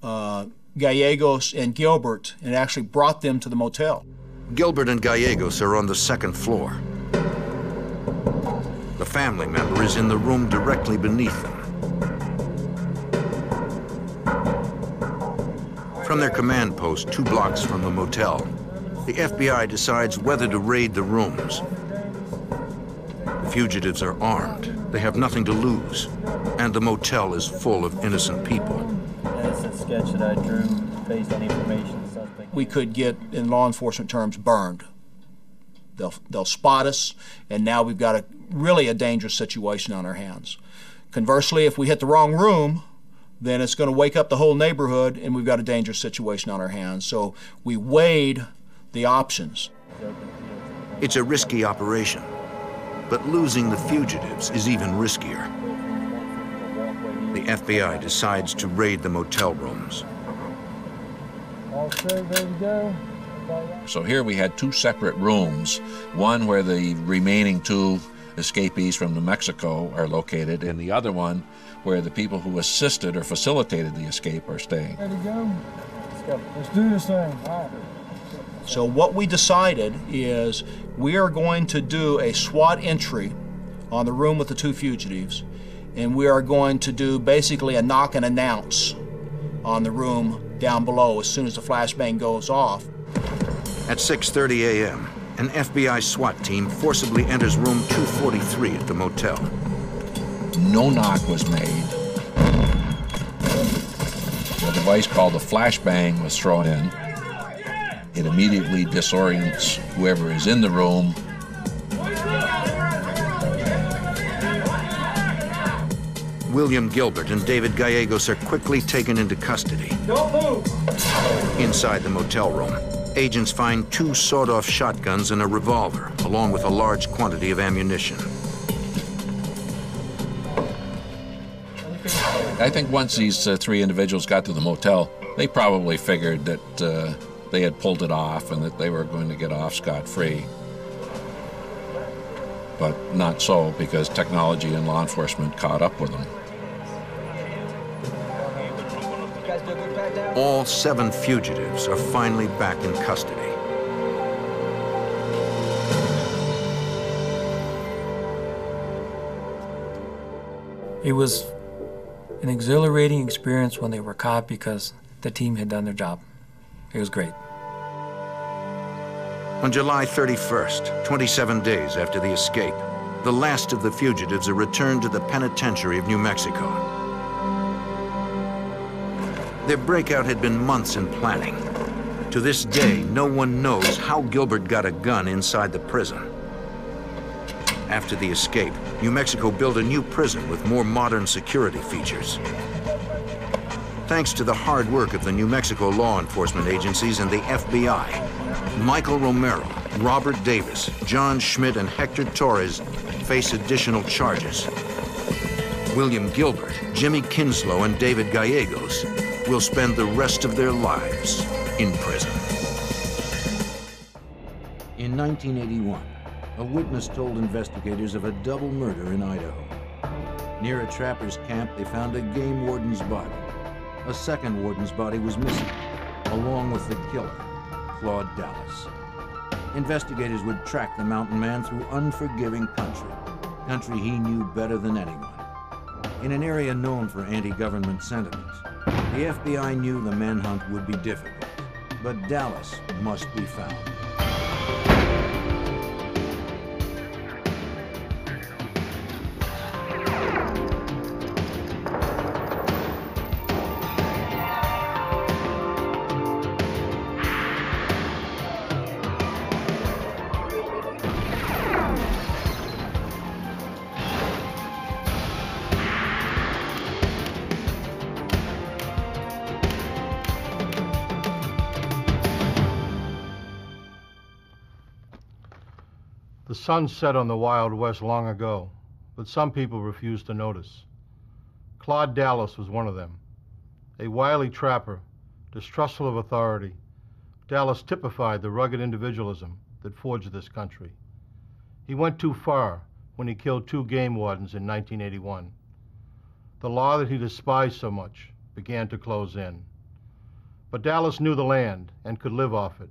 Gallegos and Gilbert and actually brought them to the motel. Gilbert and Gallegos are on the second floor. The family member is in the room directly beneath them. From their command post 2 blocks from the motel, the FBI decides whether to raid the rooms. The fugitives are armed. They have nothing to lose, and the motel is full of innocent people. That's a sketch that I drew based on information the suspect. We could get, in law enforcement terms, burned. They'll spot us, and now we've got really a dangerous situation on our hands. Conversely, if we hit the wrong room, then it's going to wake up the whole neighborhood, and we've got a dangerous situation on our hands. So we weighed the options. It's a risky operation, but losing the fugitives is even riskier. The FBI decides to raid the motel rooms. All set, ready to go. So here we had 2 separate rooms, one where the remaining 2 escapees from New Mexico are located, and the other one where the people who assisted or facilitated the escape are staying. Ready to go? Let's go. Let's do this thing. All right. So what we decided is we are going to do a SWAT entry on the room with the 2 fugitives, and we are going to do basically a knock and announce on the room down below as soon as the flashbang goes off. At 6:30 a.m., an FBI SWAT team forcibly enters room 243 at the motel. No knock was made. A device called the flashbang was thrown in. It immediately disorients whoever is in the room. William Gilbert and David Gallegos are quickly taken into custody. Don't move! Inside the motel room, agents find 2 sawed-off shotguns and a revolver, along with a large quantity of ammunition. I think once these 3 individuals got to the motel, they probably figured that they had pulled it off and that they were going to get off scot-free. But not so, because technology and law enforcement caught up with them. All 7 fugitives are finally back in custody. It was an exhilarating experience when they were caught because the team had done their job. It was great. On July 31st, 27 days after the escape, the last of the fugitives are returned to the penitentiary of New Mexico. Their breakout had been months in planning. To this day, no one knows how Gilbert got a gun inside the prison. After the escape, New Mexico built a new prison with more modern security features. Thanks to the hard work of the New Mexico law enforcement agencies and the FBI, Michael Romero, Robert Davis, John Schmidt, and Hector Torres face additional charges. William Gilbert, Jimmy Kinslow, and David Gallegos will spend the rest of their lives in prison. In 1981, a witness told investigators of a double murder in Idaho. Near a trapper's camp, they found a game warden's body. A second warden's body was missing, along with the killer, Claude Dallas. Investigators would track the mountain man through unforgiving country he knew better than anyone. In an area known for anti-government sentiment, the FBI knew the manhunt would be difficult, but Dallas must be found. The sun set on the Wild West long ago, but some people refused to notice. Claude Dallas was one of them. A wily trapper, distrustful of authority, Dallas typified the rugged individualism that forged this country. He went too far when he killed 2 game wardens in 1981. The law that he despised so much began to close in. But Dallas knew the land and could live off it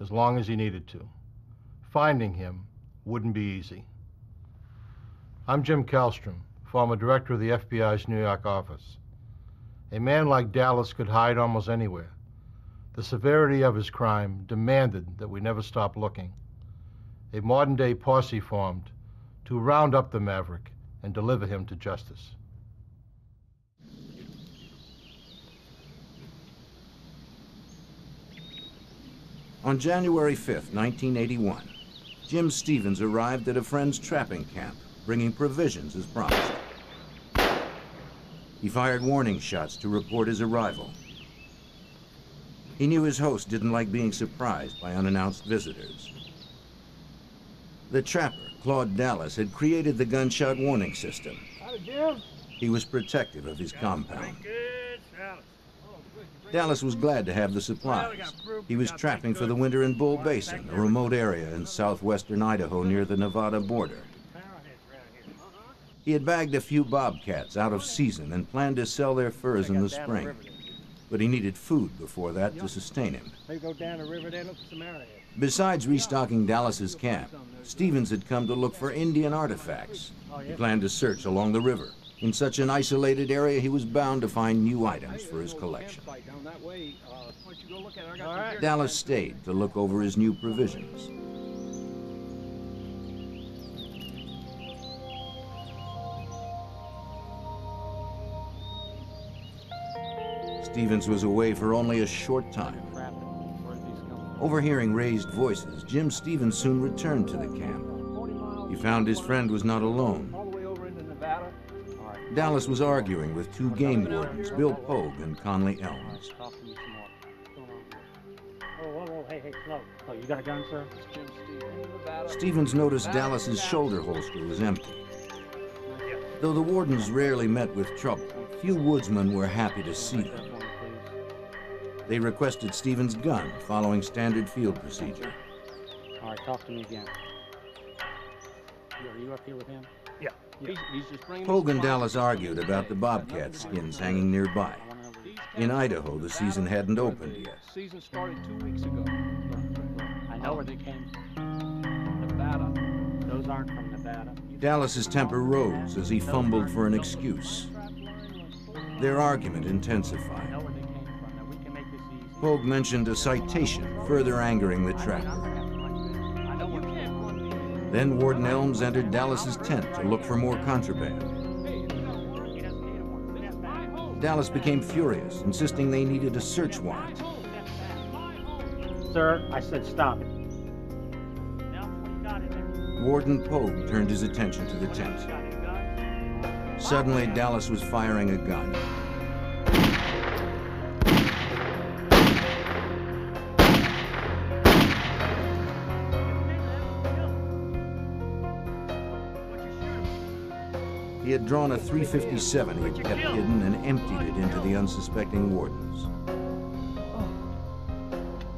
as long as he needed to. Finding him wouldn't be easy. I'm Jim Kallstrom, former director of the FBI's New York office. A man like Dallas could hide almost anywhere. The severity of his crime demanded that we never stop looking. A modern-day posse formed to round up the maverick and deliver him to justice. On January 5th, 1981, Jim Stevens arrived at a friend's trapping camp, bringing provisions as promised. He fired warning shots to report his arrival. He knew his host didn't like being surprised by unannounced visitors. The trapper, Claude Dallas, had created the gunshot warning system. He was protective of his compound. Dallas was glad to have the supplies. He was trapping for the winter in Bull Basin, a remote area in southwestern Idaho near the Nevada border. He had bagged a few bobcats out of season and planned to sell their furs in the spring. But he needed food before that to sustain him. Besides restocking Dallas's camp, Stevens had come to look for Indian artifacts. He planned to search along the river. In such an isolated area, he was bound to find new items for his collection. Dallas stayed to look over his new provisions. Stevens was away for only a short time. Overhearing raised voices, Jim Stevens soon returned to the camp. He found his friend was not alone. Dallas was arguing with 2 game wardens, Bill Pogue and Conley Elms. Hey, slow. Oh, you got a gun, sir? Stevens noticed Dallas's shoulder holster was empty. Though the wardens rarely met with trouble, few woodsmen were happy to see them. They requested Stevens' gun, following standard field procedure. All right, talk to me again. Are you up here with him? Yeah. Pogue and Dallas argued about the bobcat skins hanging nearby. In Idaho, the season hadn't opened yet. Season started 2 weeks ago. I know where they came from. Nevada. Those aren't from Nevada. Dallas's temper rose as he fumbled for an excuse. Their argument intensified. Pogue mentioned a citation, further angering the trapper. Then Warden Elms entered Dallas's tent to look for more contraband. Dallas became furious, insisting they needed a search warrant. Sir, I said stop it. Warden Pogue turned his attention to the tent. Suddenly, Dallas was firing a gun. He had drawn a .357 he had kept hidden and emptied it into the unsuspecting wardens.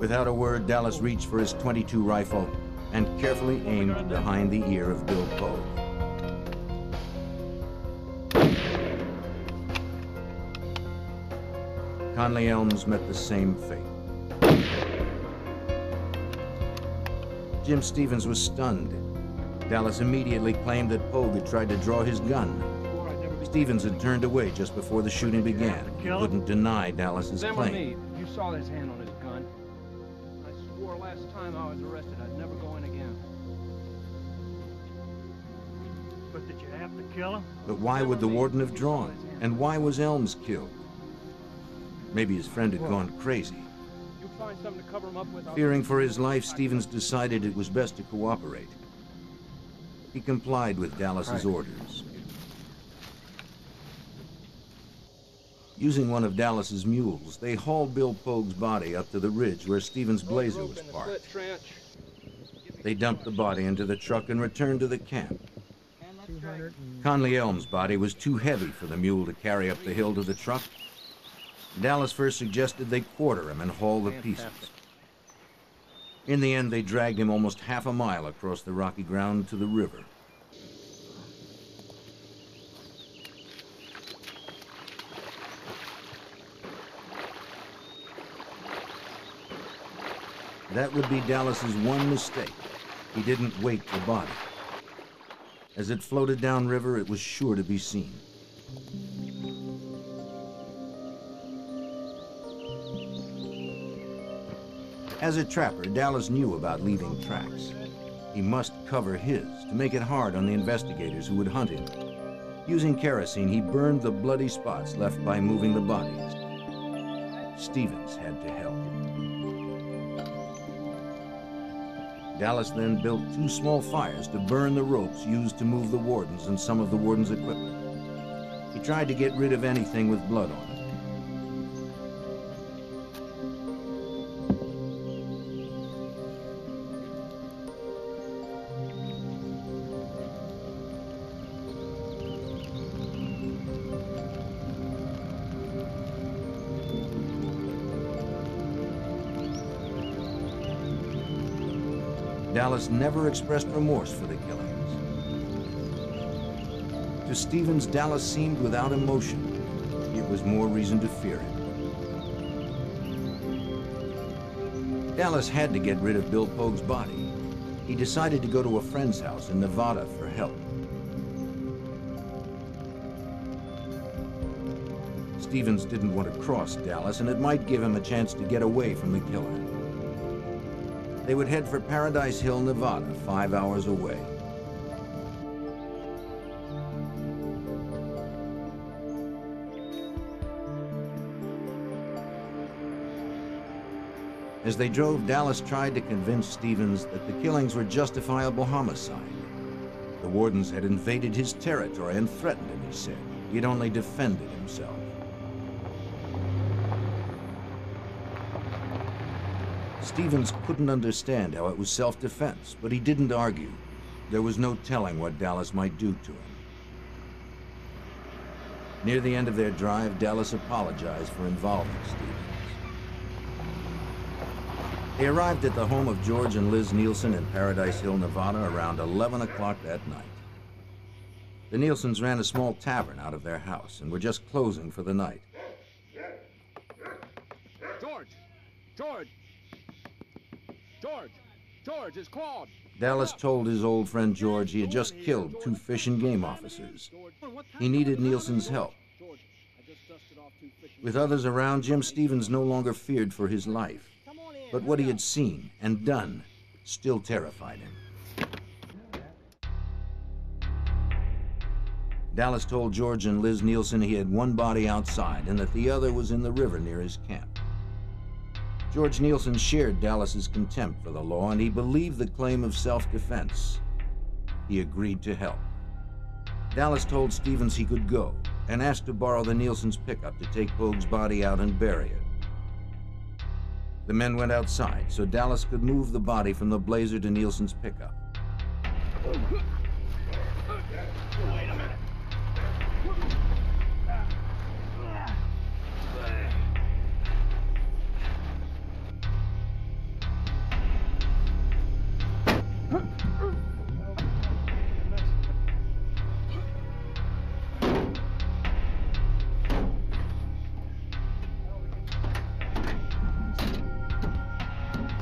Without a word, Dallas reached for his .22 rifle and carefully aimed behind the ear of Bill Pogue. Conley Elms met the same fate. Jim Stevens was stunned. Dallas immediately claimed that Pogue had tried to draw his gun. Stevens had turned away just before the shooting began. He couldn't deny Dallas's claim. You saw his hand on his gun. I swore last time I was arrested I'd never go in again. But did you have to kill him? But why would the warden have drawn? And why was Elms killed? Maybe his friend had gone crazy. You'll find something to cover him up with. Fearing for his life, Stevens decided it was best to cooperate. He complied with Dallas's orders. Using one of Dallas's mules, they hauled Bill Pogue's body up to the ridge where Stevens' Blazer was parked. They dumped the body into the truck and returned to the camp. Conley Elm's body was too heavy for the mule to carry up the hill to the truck. Dallas first suggested they quarter him and haul the pieces. In the end, they dragged him almost half a mile across the rocky ground to the river. That would be Dallas's one mistake. He didn't weight the body. As it floated downriver, it was sure to be seen. As a trapper, Dallas knew about leaving tracks. He must cover his to make it hard on the investigators who would hunt him. Using kerosene, he burned the bloody spots left by moving the bodies. Stevens had to help. Dallas then built 2 small fires to burn the ropes used to move the wardens and some of the wardens' equipment. He tried to get rid of anything with blood on it. Dallas never expressed remorse for the killings. To Stevens, Dallas seemed without emotion. It was more reason to fear him. Dallas had to get rid of Bill Pogue's body. He decided to go to a friend's house in Nevada for help. Stevens didn't want to cross Dallas, and it might give him a chance to get away from the killer. They would head for Paradise Hill, Nevada, 5 hours away. As they drove, Dallas tried to convince Stevens that the killings were justifiable homicide. The wardens had invaded his territory and threatened him, he said. He had only defended himself. Stevens couldn't understand how it was self-defense, but he didn't argue. There was no telling what Dallas might do to him. Near the end of their drive, Dallas apologized for involving Stevens. They arrived at the home of George and Liz Nielsen in Paradise Hill, Nevada, around 11 o'clock that night. The Nielsens ran a small tavern out of their house and were just closing for the night. George! George! George! George, it's Claude! Dallas told his old friend George he had just killed 2 fish and game officers. He needed Nielsen's help. With others around, Jim Stevens no longer feared for his life. But what he had seen and done still terrified him. Dallas told George and Liz Nielsen he had one body outside and that the other was in the river near his camp. George Nielsen shared Dallas's contempt for the law, and he believed the claim of self-defense. He agreed to help. Dallas told Stevens he could go and asked to borrow the Nielsen's pickup to take Pogue's body out and bury it. The men went outside so Dallas could move the body from the Blazer to Nielsen's pickup. Wait a minute.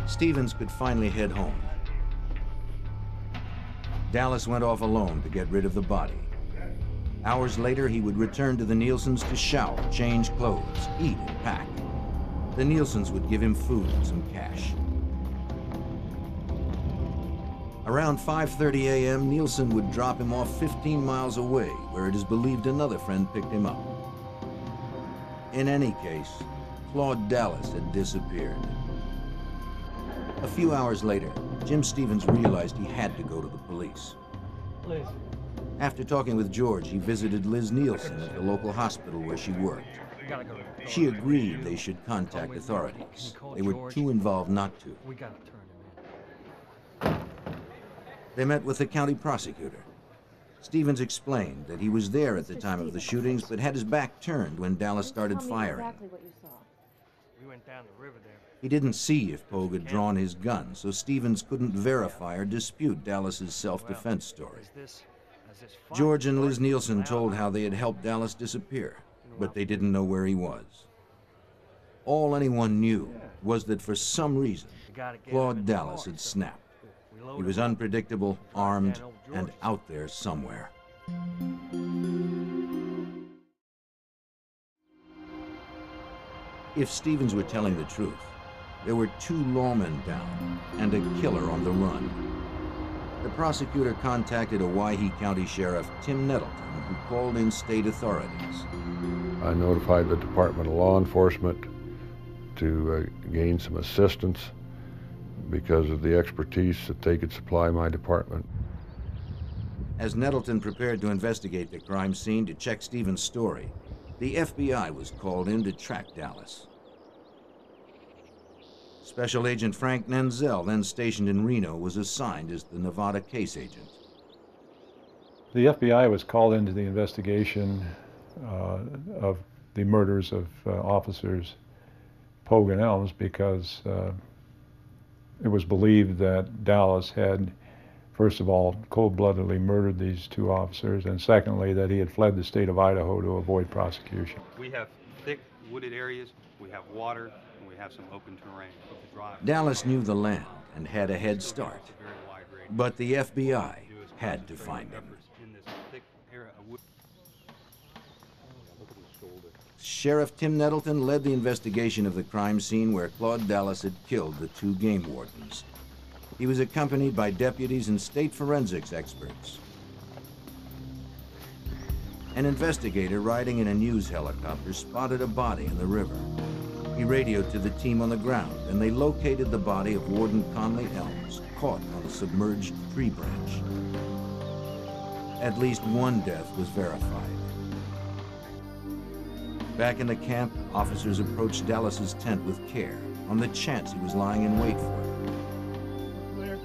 Stevens could finally head home. Dallas went off alone to get rid of the body. Hours later, he would return to the Nielsens to shower, change clothes, eat, and pack. The Nielsens would give him food and some cash. Around 5:30 a.m., Nielsen would drop him off 15 miles away, where it is believed another friend picked him up. In any case, Claude Dallas had disappeared. A few hours later, Jim Stevens realized he had to go to the police. Liz. After talking with George, he visited Liz Nielsen at the local hospital where she worked. She agreed they should contact authorities. They were too involved not to. We gotta turn him in. They met with the county prosecutor. Stevens explained that he was there at the time of the shootings, but had his back turned when Dallas started firing. Exactly what you saw. We went down the river there. He didn't see if Pogue had drawn his gun, so Stevens couldn't verify or dispute Dallas's self-defense story. George and Liz Nielsen told how they had helped Dallas disappear, but they didn't know where he was. All anyone knew was that for some reason, Claude Dallas had snapped. He was unpredictable, armed, and out there somewhere. If Stevens were telling the truth, there were 2 lawmen down and a killer on the run. The prosecutor contacted Owyhee County Sheriff Tim Nettleton, who called in state authorities. I notified the Department of Law Enforcement to gain some assistance because of the expertise that they could supply my department. As Nettleton prepared to investigate the crime scene to check Stevens' story, the FBI was called in to track Dallas. Special Agent Frank Nenzel, then stationed in Reno, was assigned as the Nevada case agent. The FBI was called into the investigation of the murders of officers Pogue and Elms because it was believed that Dallas had, first of all, cold-bloodedly murdered these 2 officers, and secondly, that he had fled the state of Idaho to avoid prosecution. We have thick wooded areas, we have water, and we have some open terrain. Dallas knew the land and had a head start, but the FBI had to find him. Sheriff Tim Nettleton led the investigation of the crime scene where Claude Dallas had killed the 2 game wardens. He was accompanied by deputies and state forensics experts. An investigator riding in a news helicopter spotted a body in the river. He radioed to the team on the ground, and they located the body of Warden Conley Elms, caught on a submerged tree branch. At least 1 death was verified. Back in the camp, officers approached Dallas's tent with care, on the chance he was lying in wait for them.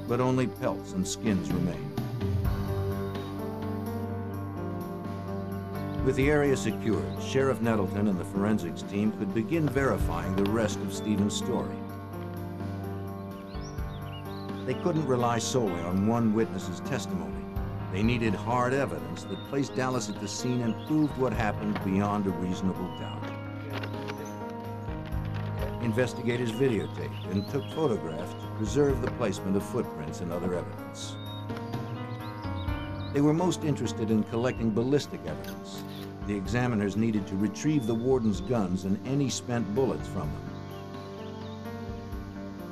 But only pelts and skins remained. With the area secured, Sheriff Nettleton and the forensics team could begin verifying the rest of Stevens' story. They couldn't rely solely on one witness's testimony. They needed hard evidence that placed Dallas at the scene and proved what happened beyond a reasonable doubt. Investigators videotaped and took photographs to preserve the placement of footprints and other evidence. They were most interested in collecting ballistic evidence. The examiners needed to retrieve the warden's guns and any spent bullets from them.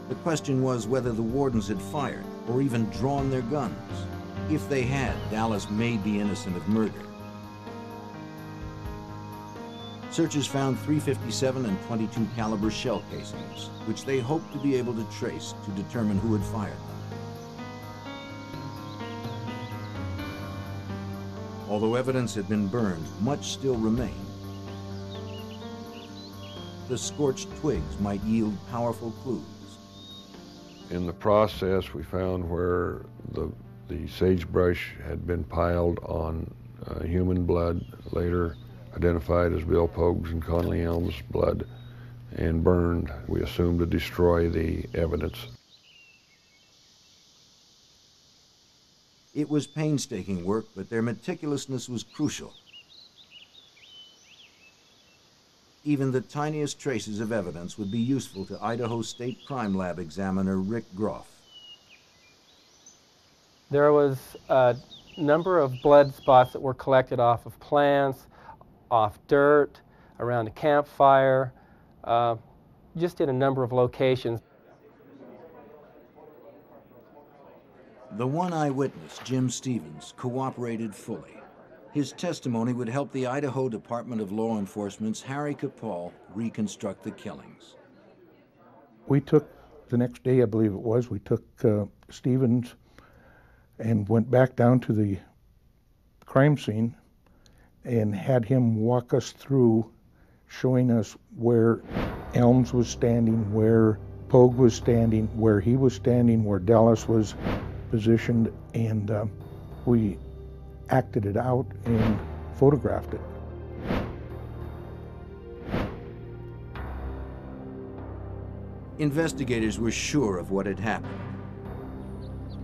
The question was whether the wardens had fired or even drawn their guns. If they had, Dallas may be innocent of murder. Searchers found .357 and .22 caliber shell casings, which they hoped to be able to trace to determine who had fired them. Although evidence had been burned, much still remained. The scorched twigs might yield powerful clues. In the process, we found where the sagebrush had been piled on human blood, later identified as Bill Pogue's and Conley Elms' blood, and burned, we assumed, to destroy the evidence. It was painstaking work, but their meticulousness was crucial. Even the tiniest traces of evidence would be useful to Idaho State Crime Lab examiner Rick Groff. There was a number of blood spots that were collected off of plants, off dirt, around a campfire, just in a number of locations. The one eyewitness, Jim Stevens, cooperated fully. His testimony would help the Idaho Department of Law Enforcement's Harry Capall reconstruct the killings. We took, the next day I believe it was, we took Stevens and went back down to the crime scene and had him walk us through, showing us where Elms was standing, where Pogue was standing, where he was standing, where Dallas was positioned, and we acted it out and photographed it. Investigators were sure of what had happened,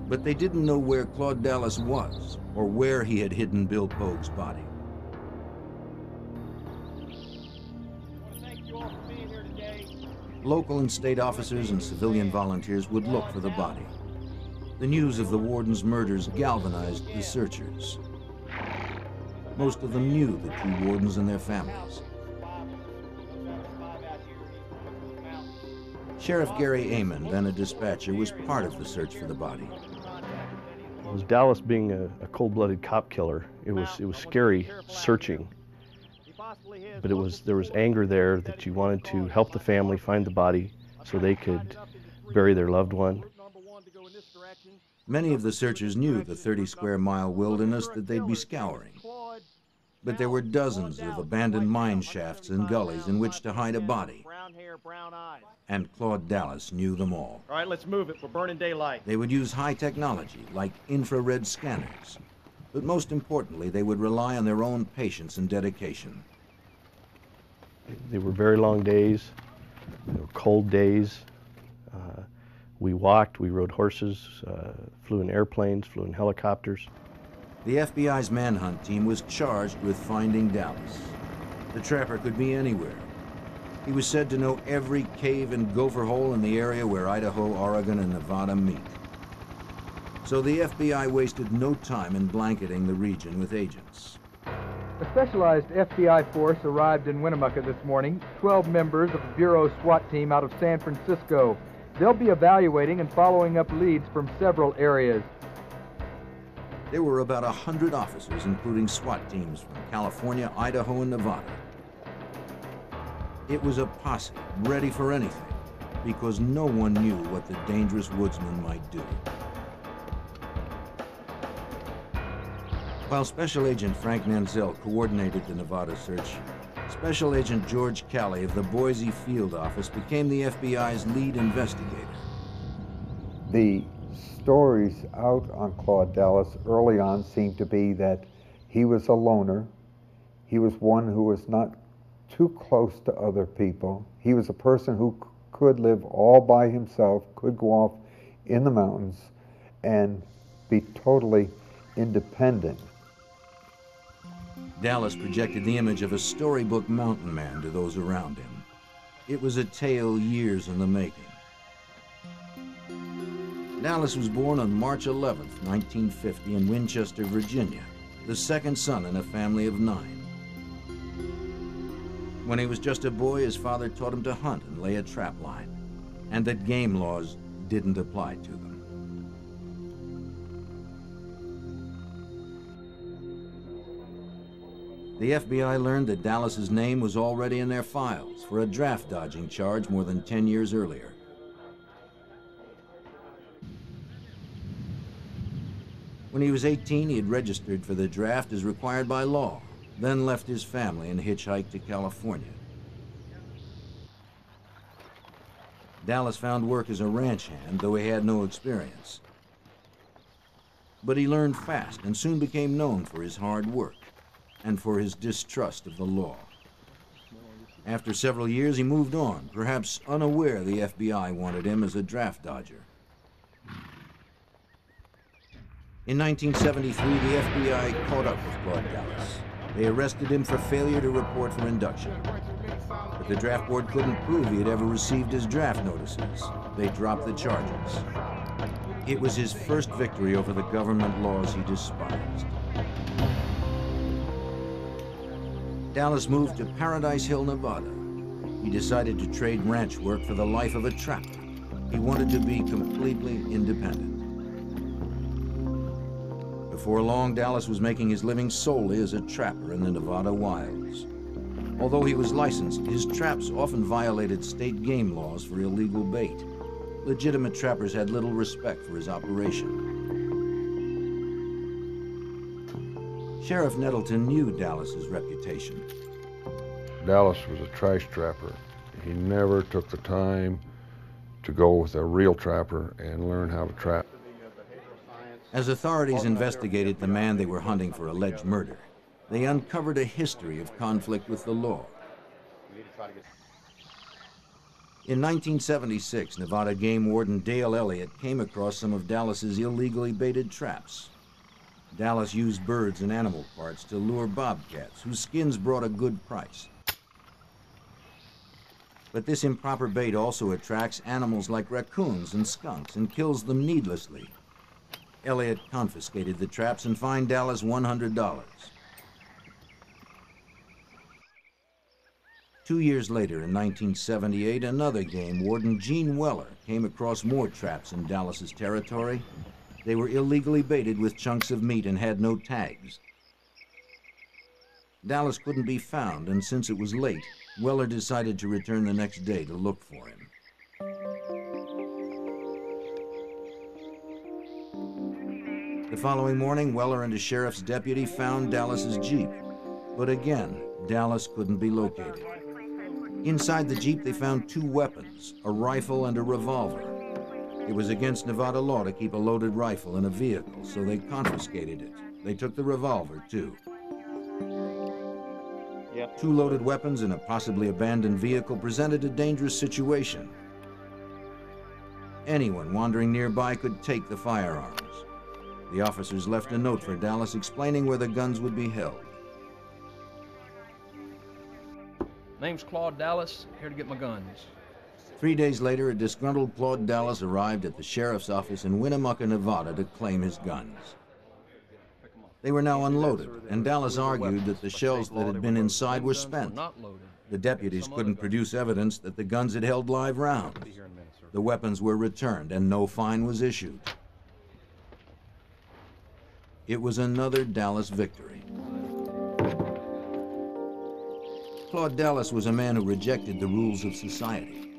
but they didn't know where Claude Dallas was or where he had hidden Bill Pogue's body. Local and state officers and civilian volunteers would look for the body. The news of the warden's murders galvanized the searchers. Most of them knew the two wardens and their families. Sheriff Gary Amon, then a dispatcher, was part of the search for the body. It was Dallas being a cold-blooded cop killer. It was scary searching, but there was anger there that you wanted to help the family find the body so they could bury their loved one. Many of the searchers knew the 30-square-mile wilderness that they'd be scouring, but there were dozens of abandoned mine shafts and gullies in which to hide a body. And Claude Dallas knew them all. All right, let's move it. We're burning daylight. They would use high technology, like infrared scanners. But most importantly, they would rely on their own patience and dedication. They were very long days. They were cold days. We walked, we rode horses, flew in airplanes, flew in helicopters. The FBI's manhunt team was charged with finding Dallas. The trapper could be anywhere. He was said to know every cave and gopher hole in the area where Idaho, Oregon, and Nevada meet. So the FBI wasted no time in blanketing the region with agents. A specialized FBI force arrived in Winnemucca this morning, 12 members of the Bureau SWAT team out of San Francisco. They'll be evaluating and following up leads from several areas. There were about 100 officers, including SWAT teams from California, Idaho, and Nevada. It was a posse ready for anything, because no one knew what the dangerous woodsman might do. While Special Agent Frank Nanzel coordinated the Nevada search, Special Agent George Calley of the Boise Field Office became the FBI's lead investigator. The stories out on Claude Dallas early on seemed to be that he was a loner. He was one who was not too close to other people. He was a person who could live all by himself, could go off in the mountains and be totally independent. Dallas projected the image of a storybook mountain man to those around him. It was a tale years in the making. Dallas was born on March 11, 1950 in Winchester, Virginia, the second son in a family of 9. When he was just a boy, his father taught him to hunt and lay a trap line, and that game laws didn't apply to them. The FBI learned that Dallas's name was already in their files for a draft dodging charge more than 10 years earlier. When he was 18, he had registered for the draft as required by law, then left his family and hitchhiked to California. Dallas found work as a ranch hand, though he had no experience. But he learned fast and soon became known for his hard work and for his distrust of the law. After several years, he moved on, perhaps unaware the FBI wanted him as a draft dodger. In 1973, the FBI caught up with Claude Dallas. They arrested him for failure to report for induction. But the draft board couldn't prove he had ever received his draft notices. They dropped the charges. It was his first victory over the government laws he despised. Dallas moved to Paradise Hill, Nevada. He decided to trade ranch work for the life of a trapper. He wanted to be completely independent. Before long, Dallas was making his living solely as a trapper in the Nevada wilds. Although he was licensed, his traps often violated state game laws for illegal bait. Legitimate trappers had little respect for his operation. Sheriff Nettleton knew Dallas's reputation. Dallas was a trash trapper. He never took the time to go with a real trapper and learn how to trap. As authorities investigated the man they were hunting for alleged murder, they uncovered a history of conflict with the law. In 1976, Nevada game warden Dale Elliott came across some of Dallas's illegally baited traps. Dallas used birds and animal parts to lure bobcats, whose skins brought a good price. But this improper bait also attracts animals like raccoons and skunks and kills them needlessly. Elliott confiscated the traps and fined Dallas $100. 2 years later, in 1978, another game warden, Gene Weller, came across more traps in Dallas's territory. They were illegally baited with chunks of meat and had no tags. Dallas couldn't be found, and since it was late, Weller decided to return the next day to look for him. The following morning, Weller and a sheriff's deputy found Dallas's Jeep. But again, Dallas couldn't be located. Inside the Jeep, they found two weapons, a rifle and a revolver. It was against Nevada law to keep a loaded rifle in a vehicle, so they confiscated it. They took the revolver, too. Two loaded weapons in a possibly abandoned vehicle presented a dangerous situation. Anyone wandering nearby could take the firearms. The officers left a note for Dallas explaining where the guns would be held. Name's Claude Dallas, here to get my guns. 3 days later, a disgruntled Claude Dallas arrived at the sheriff's office in Winnemucca, Nevada to claim his guns. They were now unloaded, and Dallas argued that the shells that had been inside were spent. The deputies couldn't produce evidence that the guns had held live rounds. The weapons were returned, and no fine was issued. It was another Dallas victory. Claude Dallas was a man who rejected the rules of society.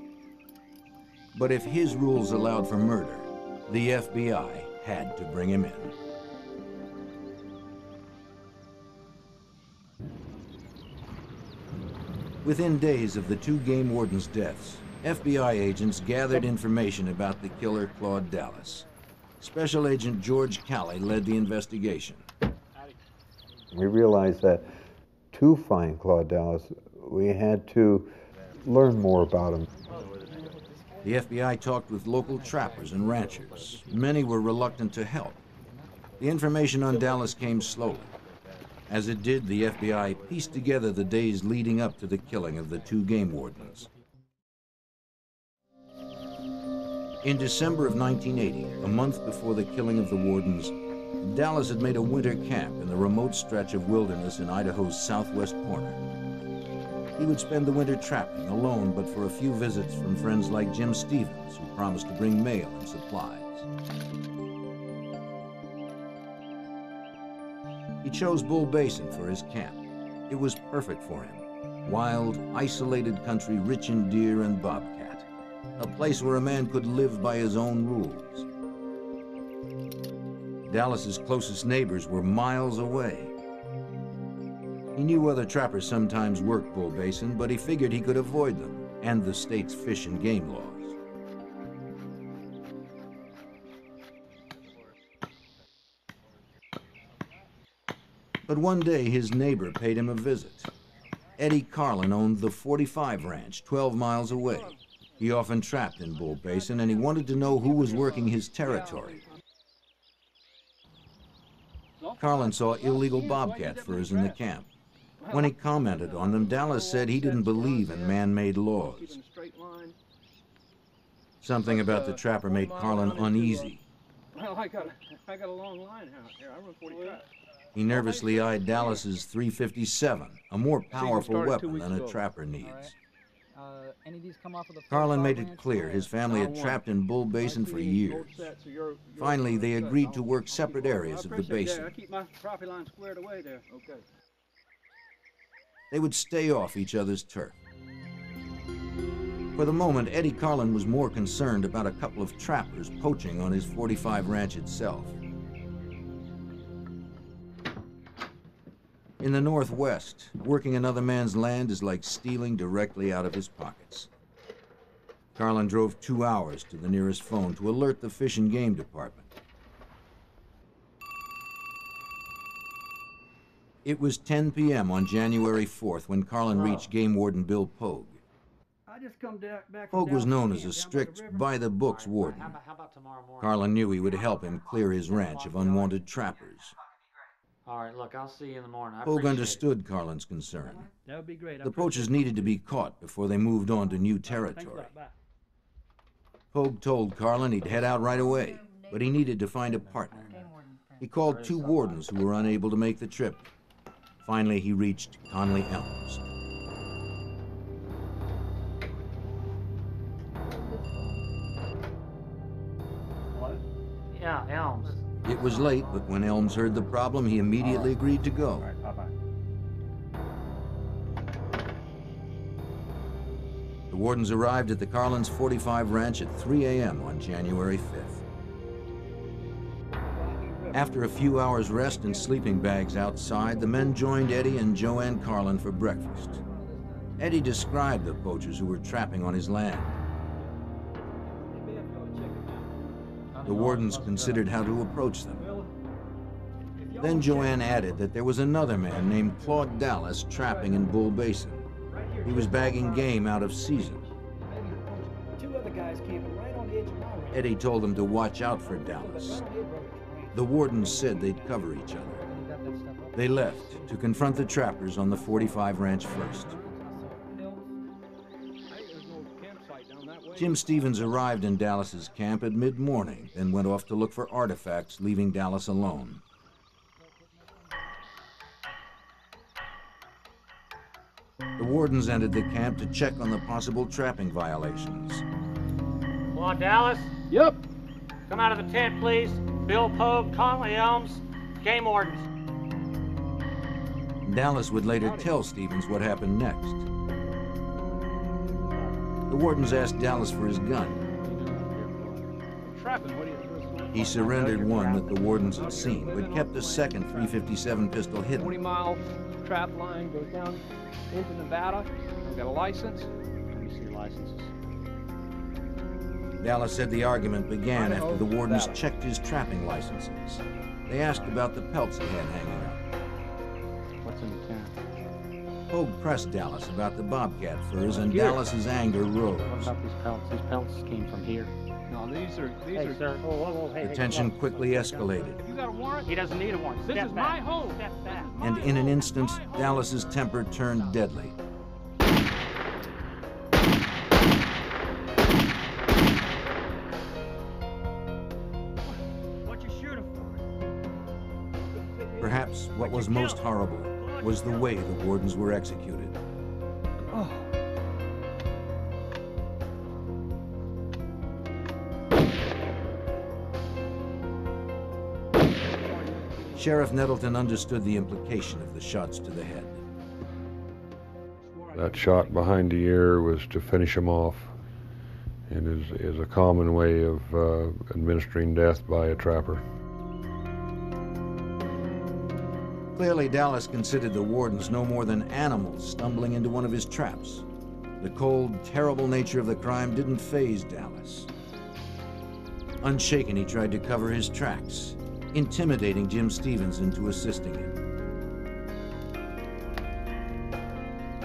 But if his rules allowed for murder, the FBI had to bring him in. Within days of the two game wardens' deaths, FBI agents gathered information about the killer Claude Dallas. Special Agent George Calley led the investigation. We realized that to find Claude Dallas, we had to learn more about him. The FBI talked with local trappers and ranchers. Many were reluctant to help. The information on Dallas came slowly. As it did, the FBI pieced together the days leading up to the killing of the two game wardens. In December of 1980, a month before the killing of the wardens, Dallas had made a winter camp in the remote stretch of wilderness in Idaho's southwest corner. He would spend the winter trapping alone, but for a few visits from friends like Jim Stevens, who promised to bring mail and supplies. He chose Bull Basin for his camp. It was perfect for him. Wild, isolated country rich in deer and bobcat. A place where a man could live by his own rules. Dallas's closest neighbors were miles away. He knew other trappers sometimes worked Bull Basin, but he figured he could avoid them and the state's fish and game laws. But one day, his neighbor paid him a visit. Eddie Carlin owned the 45 Ranch, 12 miles away. He often trapped in Bull Basin, and he wanted to know who was working his territory. Carlin saw illegal bobcat furs in the camp. When he commented on them, Dallas said he didn't believe in man-made laws. Something about the trapper made Carlin uneasy. Well, I got a long line out here. I run 40 traps. He nervously eyed Dallas's .357, a more powerful weapon than a trapper needs. Carlin made it clear his family had trapped in Bull Basin for years. Finally, they agreed to work separate areas of the basin. I keep my property line squared away there. Okay. They would stay off each other's turf. For the moment, Eddie Carlin was more concerned about a couple of trappers poaching on his 45 Ranch itself. In the Northwest, working another man's land is like stealing directly out of his pockets. Carlin drove 2 hours to the nearest phone to alert the Fish and Game Department. It was 10 p.m. on January 4th when Carlin reached Game Warden Bill Pogue. I just come back. Pogue was known as a strict, by-the-books warden. Carlin knew he would help him clear his ranch of unwanted trappers. All right, look, I'll see you in the morning. Pogue understood Carlin's concern. That would be great. The poachers needed to be caught before they moved on to new territory. Pogue told Carlin he'd head out right away, but he needed to find a partner. He called 2 wardens who were unable to make the trip. Finally, he reached Conley Elms. Yeah, Elms. It was late, but when Elms heard the problem, he immediately agreed to go. The wardens arrived at the Carlins 45 ranch at 3 a.m. on January 5th. After a few hours' rest in sleeping bags outside, the men joined Eddie and Joanne Carlin for breakfast. Eddie described the poachers who were trapping on his land. The wardens considered how to approach them. Then Joanne added that there was another man named Claude Dallas trapping in Bull Basin. He was bagging game out of season. 2 other guys camping right on the edge of my ranch. Eddie told them to watch out for Dallas. The wardens said they'd cover each other. They left to confront the trappers on the 45 ranch first. Jim Stevens arrived in Dallas's camp at mid-morning, then went off to look for artifacts, leaving Dallas alone. The wardens entered the camp to check on the possible trapping violations. Claude Dallas? Yep. Come out of the tent, please. Bill Pogue, Conley Elms, Game Wardens. Dallas would later tell Stevens what happened next. The wardens asked Dallas for his gun. He surrendered one that the wardens had seen, but kept a second .357 pistol hidden. 20-mile trap line goes down into Nevada. I've got a license. Let me see your licenses. Dallas said the argument began after the wardens checked his trapping licenses. They asked about the pelts he had hanging up. What's in the tent? Pogue pressed Dallas about the bobcat furs, and Dallas's anger rose. What about these pelts? These pelts came from here. No, these are. Hey, sir. Whoa, hey, the tension quickly escalated. You got a warrant? He doesn't need a warrant. This is my home. Step back. And in an instant, Dallas's temper turned deadly. What you shooting for? Perhaps what was most horrible was the way the wardens were executed. Oh. Sheriff Nettleton understood the implication of the shots to the head. That shot behind the ear was to finish him off, and is a common way of administering death by a trapper. Clearly, Dallas considered the wardens no more than animals stumbling into one of his traps. The cold, terrible nature of the crime didn't faze Dallas. Unshaken, he tried to cover his tracks, intimidating Jim Stevens into assisting him.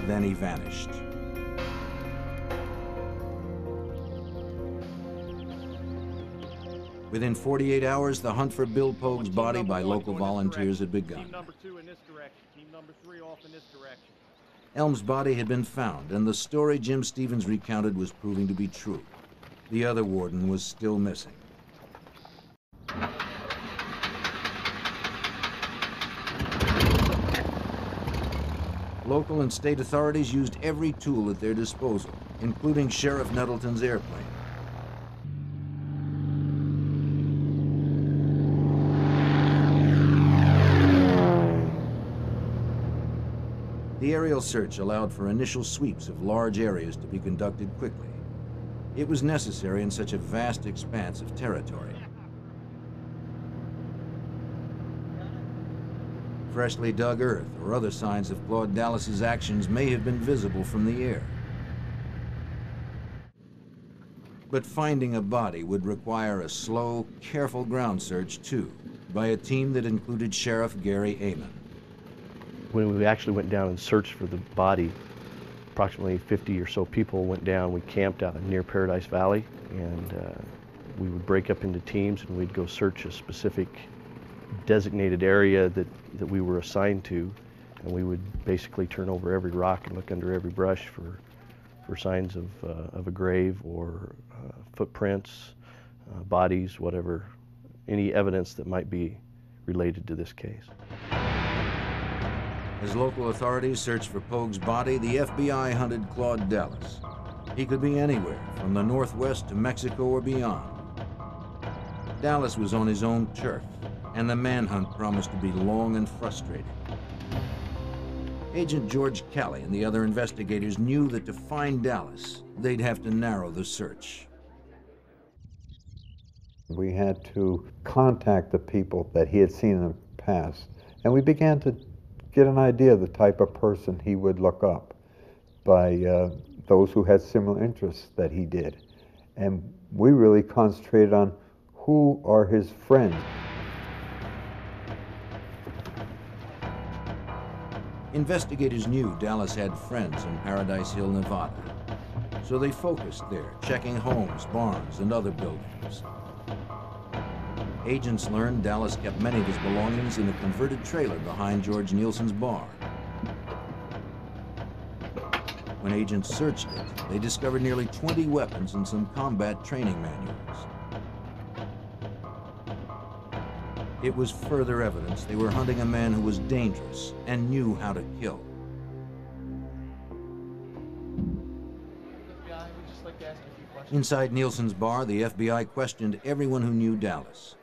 Then he vanished. Within 48 hours, the hunt for Bill Pogue's body by local volunteers had begun. Team number 2 in this direction. Team number 3 off in this direction. Elm's body had been found, and the story Jim Stevens recounted was proving to be true. The other warden was still missing. Local and state authorities used every tool at their disposal, including Sheriff Nettleton's airplane. The aerial search allowed for initial sweeps of large areas to be conducted quickly. It was necessary in such a vast expanse of territory. Freshly dug earth or other signs of Claude Dallas's actions may have been visible from the air. But finding a body would require a slow, careful ground search, too, by a team that included Sheriff Gary Amon. When we actually went down and searched for the body, approximately 50 or so people went down. We camped out near Paradise Valley, and we would break up into teams, and we'd go search a specific designated area that we were assigned to, and we would basically turn over every rock and look under every brush for signs of a grave or footprints, bodies, whatever, any evidence that might be related to this case. As local authorities searched for Pogue's body, the FBI hunted Claude Dallas. He could be anywhere, from the Northwest to Mexico or beyond. Dallas was on his own turf, and the manhunt promised to be long and frustrating. Agent George Kelly and the other investigators knew that to find Dallas, they'd have to narrow the search. We had to contact the people that he had seen in the past, and we began to get an idea of the type of person he would look up by those who had similar interests that he did. And we really concentrated on who are his friends. Investigators knew Dallas had friends in Paradise Hill, Nevada, so they focused there, checking homes, barns, and other buildings. Agents learned Dallas kept many of his belongings in a converted trailer behind George Nielsen's bar. When agents searched it, they discovered nearly 20 weapons and some combat training manuals. It was further evidence they were hunting a man who was dangerous and knew how to kill. Inside Nielsen's bar, the FBI questioned everyone who knew Dallas.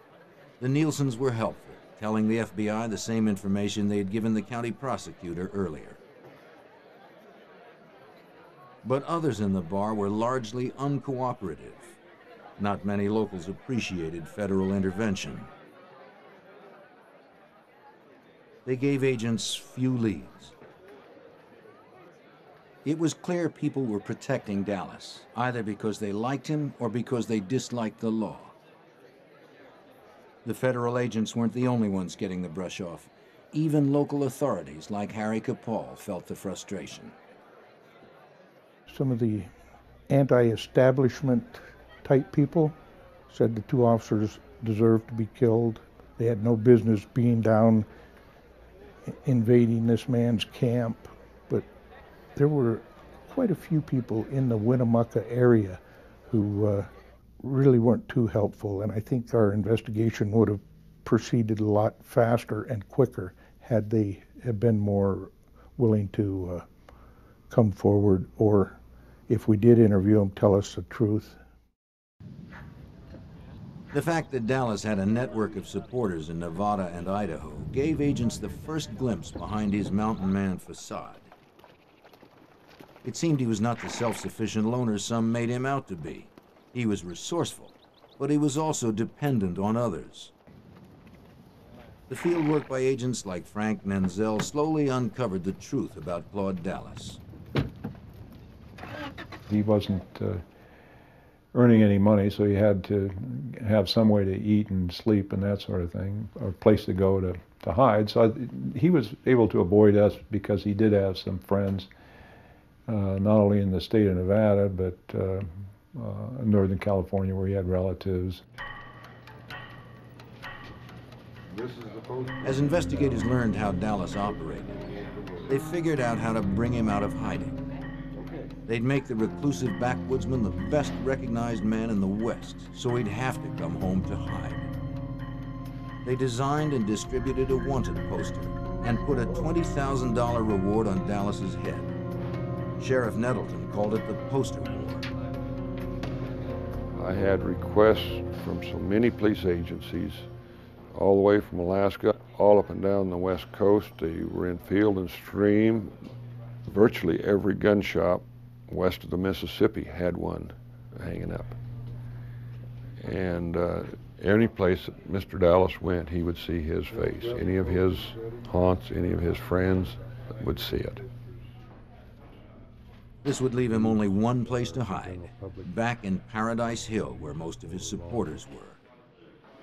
The Nielsens were helpful, telling the FBI the same information they had given the county prosecutor earlier. But others in the bar were largely uncooperative. Not many locals appreciated federal intervention. They gave agents few leads. It was clear people were protecting Dallas, either because they liked him or because they disliked the law. The federal agents weren't the only ones getting the brush off. Even local authorities like Harry Capal felt the frustration. Some of the anti-establishment type people said the two officers deserved to be killed. They had no business being down invading this man's camp, but there were quite a few people in the Winnemucca area who really weren't too helpful, and I think our investigation would have proceeded a lot faster and quicker had they have been more willing to come forward, or if we did interview them, tell us the truth. The fact that Dallas had a network of supporters in Nevada and Idaho gave agents the first glimpse behind his mountain man facade. It seemed he was not the self-sufficient loner some made him out to be. He was resourceful, but he was also dependent on others. The field work by agents like Frank Nenzel slowly uncovered the truth about Claude Dallas. He wasn't earning any money, so he had to have some way to eat and sleep and that sort of thing, or a place to go to hide. So he was able to avoid us because he did have some friends, not only in the state of Nevada, but Northern California, where he had relatives. As investigators learned how Dallas operated, they figured out how to bring him out of hiding. They'd make the reclusive backwoodsman the best recognized man in the West, so he'd have to come home to hide. They designed and distributed a wanted poster and put a $20,000 reward on Dallas's head. Sheriff Nettleton called it the Poster War. I had requests from so many police agencies, all the way from Alaska, all up and down the West Coast. They were in Field and Stream. Virtually every gun shop west of the Mississippi had one hanging up. And any place that Mr. Dallas went, he would see his face. Any of his haunts, any of his friends would see it. This would leave him only one place to hide, back in Paradise Hill, where most of his supporters were.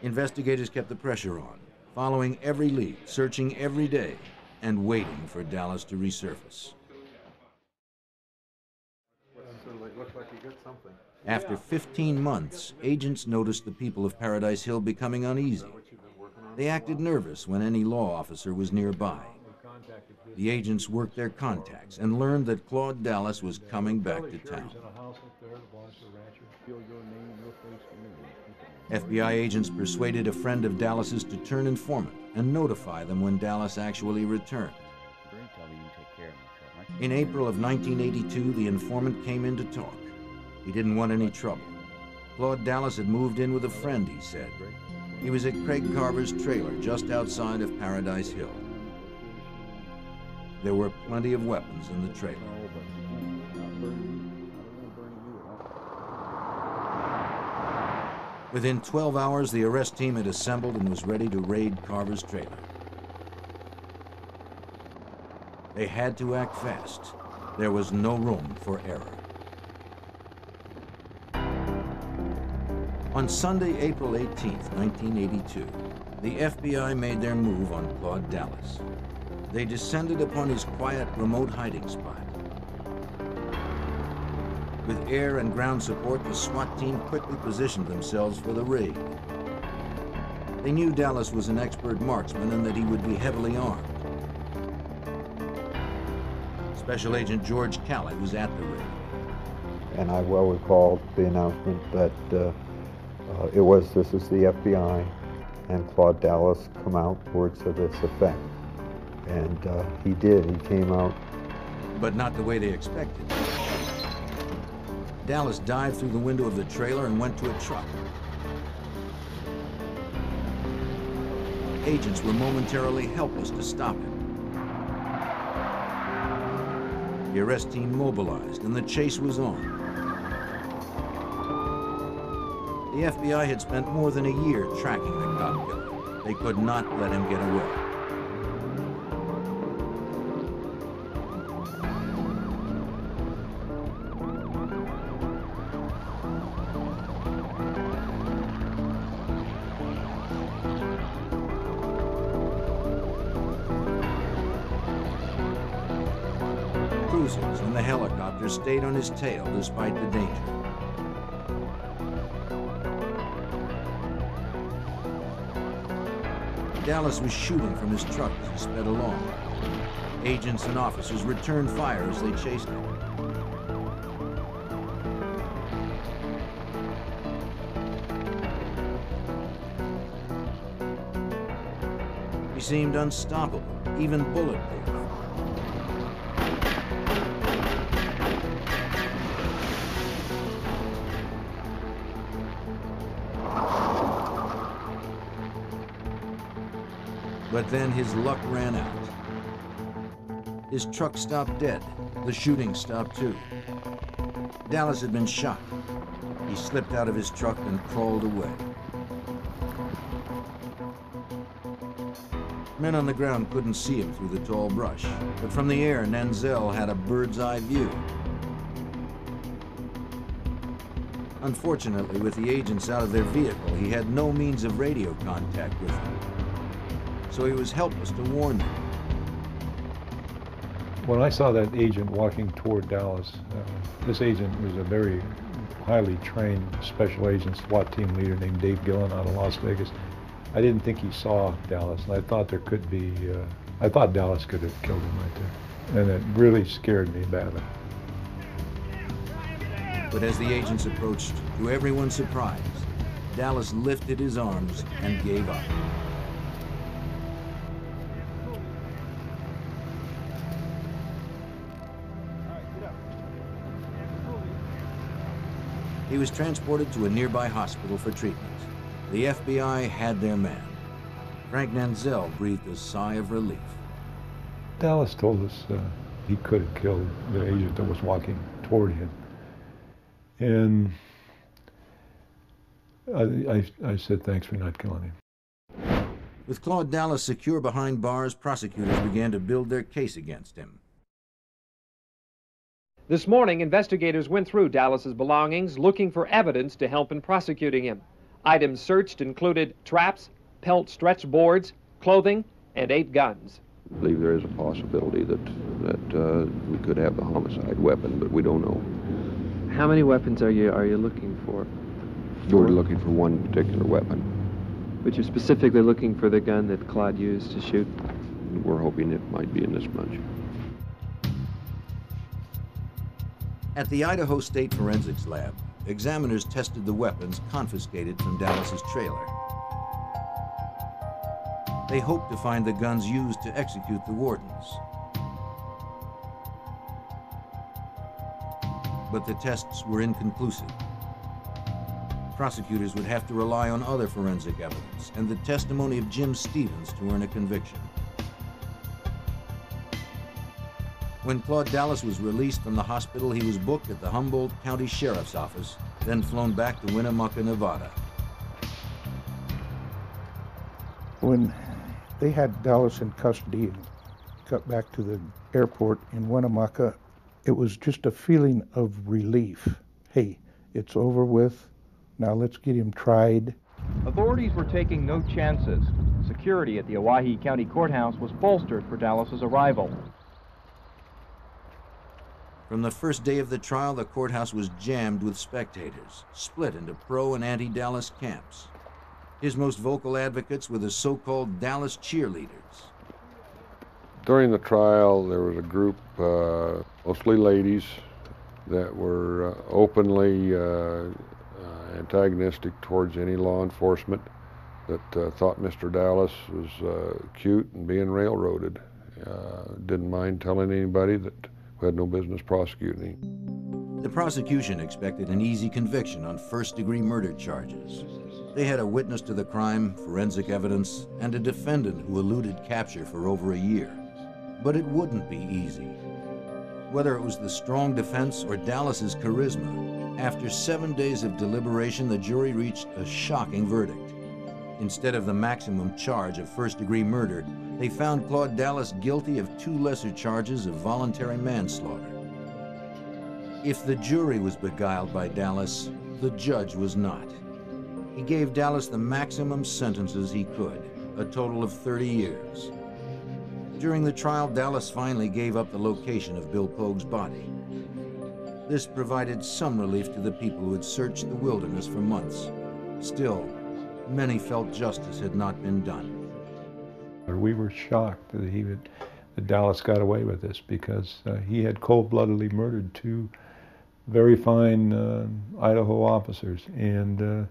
Investigators kept the pressure on, following every lead, searching every day, and waiting for Dallas to resurface. After 15 months, agents noticed the people of Paradise Hill becoming uneasy. They acted nervous when any law officer was nearby. The agents worked their contacts and learned that Claude Dallas was coming back to town. FBI agents persuaded a friend of Dallas's to turn informant and notify them when Dallas actually returned. In April of 1982, the informant came in to talk. He didn't want any trouble. Claude Dallas had moved in with a friend, he said. He was at Craig Carver's trailer just outside of Paradise Hill. There were plenty of weapons in the trailer. Within 12 hours, the arrest team had assembled and was ready to raid Carver's trailer. They had to act fast. There was no room for error. On Sunday, April 18, 1982, the FBI made their move on Claude Dallas. They descended upon his quiet, remote hiding spot. With air and ground support, the SWAT team quickly positioned themselves for the raid. They knew Dallas was an expert marksman and that he would be heavily armed. Special Agent George Calley was at the raid. And I well recall the announcement that this is the FBI, and Claude Dallas come out, words to this effect. And he did, he came out. But not the way they expected. Dallas dived through the window of the trailer and went to a truck. Agents were momentarily helpless to stop him. The arrest team mobilized and the chase was on. The FBI had spent more than a year tracking the cop killer. They could not let him get away. Cruisers and the helicopter stayed on his tail despite the danger. Dallas was shooting from his truck as he sped along. Agents and officers returned fire as they chased him. He seemed unstoppable, even bulletproof. But then his luck ran out. His truck stopped dead. The shooting stopped too. Dallas had been shot. He slipped out of his truck and crawled away. Men on the ground couldn't see him through the tall brush, but from the air, Nanzel had a bird's eye view. Unfortunately, with the agents out of their vehicle, he had no means of radio contact with them. So he was helpless to warn them. When I saw that agent walking toward Dallas, this agent was a very highly trained special agent SWAT team leader named Dave Gillen out of Las Vegas. I didn't think he saw Dallas, and I thought there could be, I thought Dallas could have killed him right there. And it really scared me badly. But as the agents approached, to everyone's surprise, Dallas lifted his arms and gave up. He was transported to a nearby hospital for treatment. The FBI had their man. Frank Nanzel breathed a sigh of relief. Dallas told us he could have killed the agent that was walking toward him. And I said, thanks for not killing him. With Claude Dallas secure behind bars, prosecutors began to build their case against him. This morning, investigators went through Dallas's belongings looking for evidence to help in prosecuting him. Items searched included traps, pelt stretch boards, clothing, and 8 guns. I believe there is a possibility that we could have the homicide weapon, but we don't know. How many weapons are you looking for? We're looking for one particular weapon. But you're specifically looking for the gun that Claude used to shoot? We're hoping it might be in this bunch. At the Idaho State Forensics Lab, examiners tested the weapons confiscated from Dallas's trailer. They hoped to find the guns used to execute the wardens. But the tests were inconclusive. Prosecutors would have to rely on other forensic evidence and the testimony of Jim Stevens to earn a conviction. When Claude Dallas was released from the hospital, he was booked at the Humboldt County Sheriff's Office, then flown back to Winnemucca, Nevada. When they had Dallas in custody and got back to the airport in Winnemucca, it was just a feeling of relief. Hey, it's over with. Now let's get him tried. Authorities were taking no chances. Security at the Owyhee County Courthouse was bolstered for Dallas's arrival. From the first day of the trial, the courthouse was jammed with spectators, split into pro and anti-Dallas camps. His most vocal advocates were the so-called Dallas cheerleaders. During the trial, there was a group, mostly ladies, that were openly antagonistic towards any law enforcement, that thought Mr. Dallas was cute and being railroaded. Didn't mind telling anybody that we had no business prosecuting him. The prosecution expected an easy conviction on first-degree murder charges. They had a witness to the crime, forensic evidence, and a defendant who eluded capture for over a year. But it wouldn't be easy. Whether it was the strong defense or Dallas's charisma, after 7 days of deliberation, the jury reached a shocking verdict. Instead of the maximum charge of first-degree murder, they found Claude Dallas guilty of 2 lesser charges of voluntary manslaughter. If the jury was beguiled by Dallas, the judge was not. He gave Dallas the maximum sentences he could, a total of 30 years. During the trial, Dallas finally gave up the location of Bill Pogue's body. This provided some relief to the people who had searched the wilderness for months. Still, many felt justice had not been done. We were shocked that Dallas got away with this, because he had cold-bloodedly murdered 2 very fine Idaho officers, and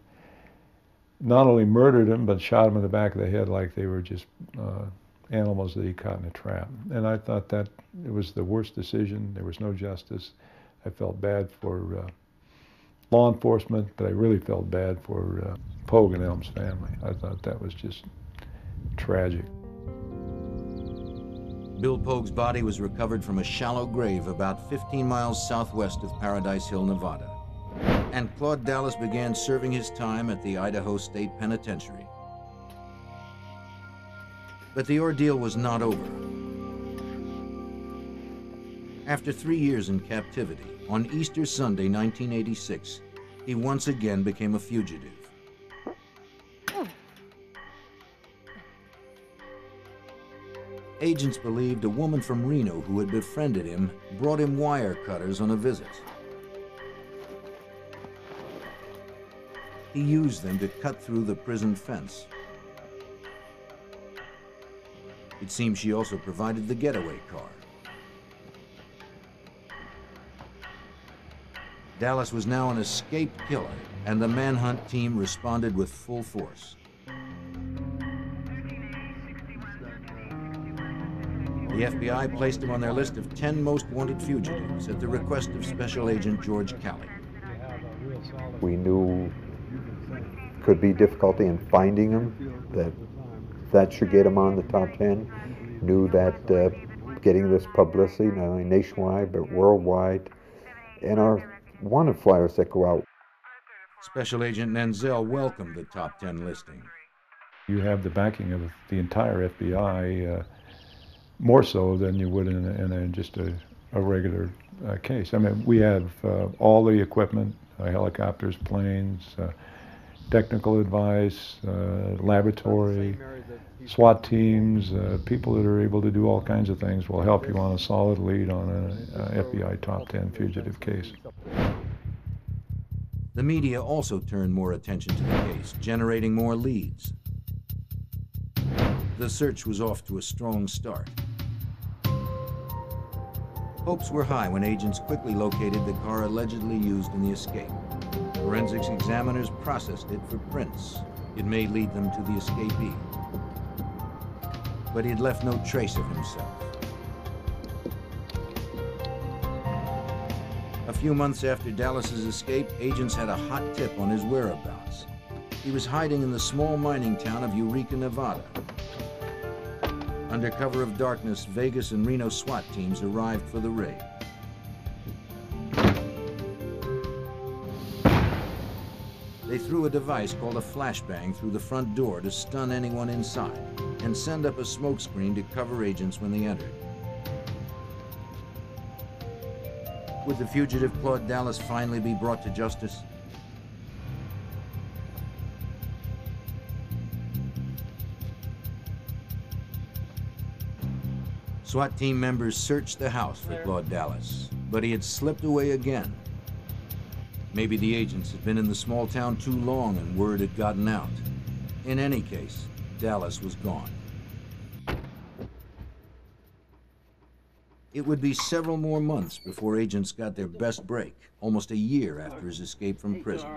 not only murdered them, but shot them in the back of the head like they were just animals that he caught in a trap. And I thought that it was the worst decision. There was no justice. I felt bad for law enforcement, but I really felt bad for Pogue and Elms' family. I thought that was just tragic. Bill Pogue's body was recovered from a shallow grave about 15 miles southwest of Paradise Hill, Nevada. And Claude Dallas began serving his time at the Idaho State Penitentiary. But the ordeal was not over. After 3 years in captivity, on Easter Sunday, 1986, he once again became a fugitive. Agents believed a woman from Reno who had befriended him brought him wire cutters on a visit. He used them to cut through the prison fence. It seems she also provided the getaway car. Dallas was now an escaped killer, and the manhunt team responded with full force. The FBI placed him on their list of 10 most wanted fugitives at the request of Special Agent George Calley. We knew could be difficulty in finding him, that should get him on the top 10. Knew that getting this publicity, not only nationwide, but worldwide, and our wanted flyers that go out. Special Agent Nenzel welcomed the top 10 listing. You have the backing of the entire FBI, more so than you would in just a a regular case. I mean, we have all the equipment, helicopters, planes, technical advice, laboratory, SWAT teams, people that are able to do all kinds of things will help you on a solid lead on an FBI top 10 fugitive case. The media also turned more attention to the case, generating more leads. The search was off to a strong start. Hopes were high when agents quickly located the car allegedly used in the escape. Forensics examiners processed it for prints. It may lead them to the escapee. But he had left no trace of himself. A few months after Dallas's escape, agents had a hot tip on his whereabouts. He was hiding in the small mining town of Eureka, Nevada. Under cover of darkness, Vegas and Reno SWAT teams arrived for the raid. They threw a device called a flashbang through the front door to stun anyone inside and send up a smoke screen to cover agents when they entered. Would the fugitive Claude Dallas finally be brought to justice? SWAT team members searched the house for Claude Dallas, but he had slipped away again. Maybe the agents had been in the small town too long and word had gotten out. In any case, Dallas was gone. It would be several more months before agents got their best break, almost a year after his escape from prison.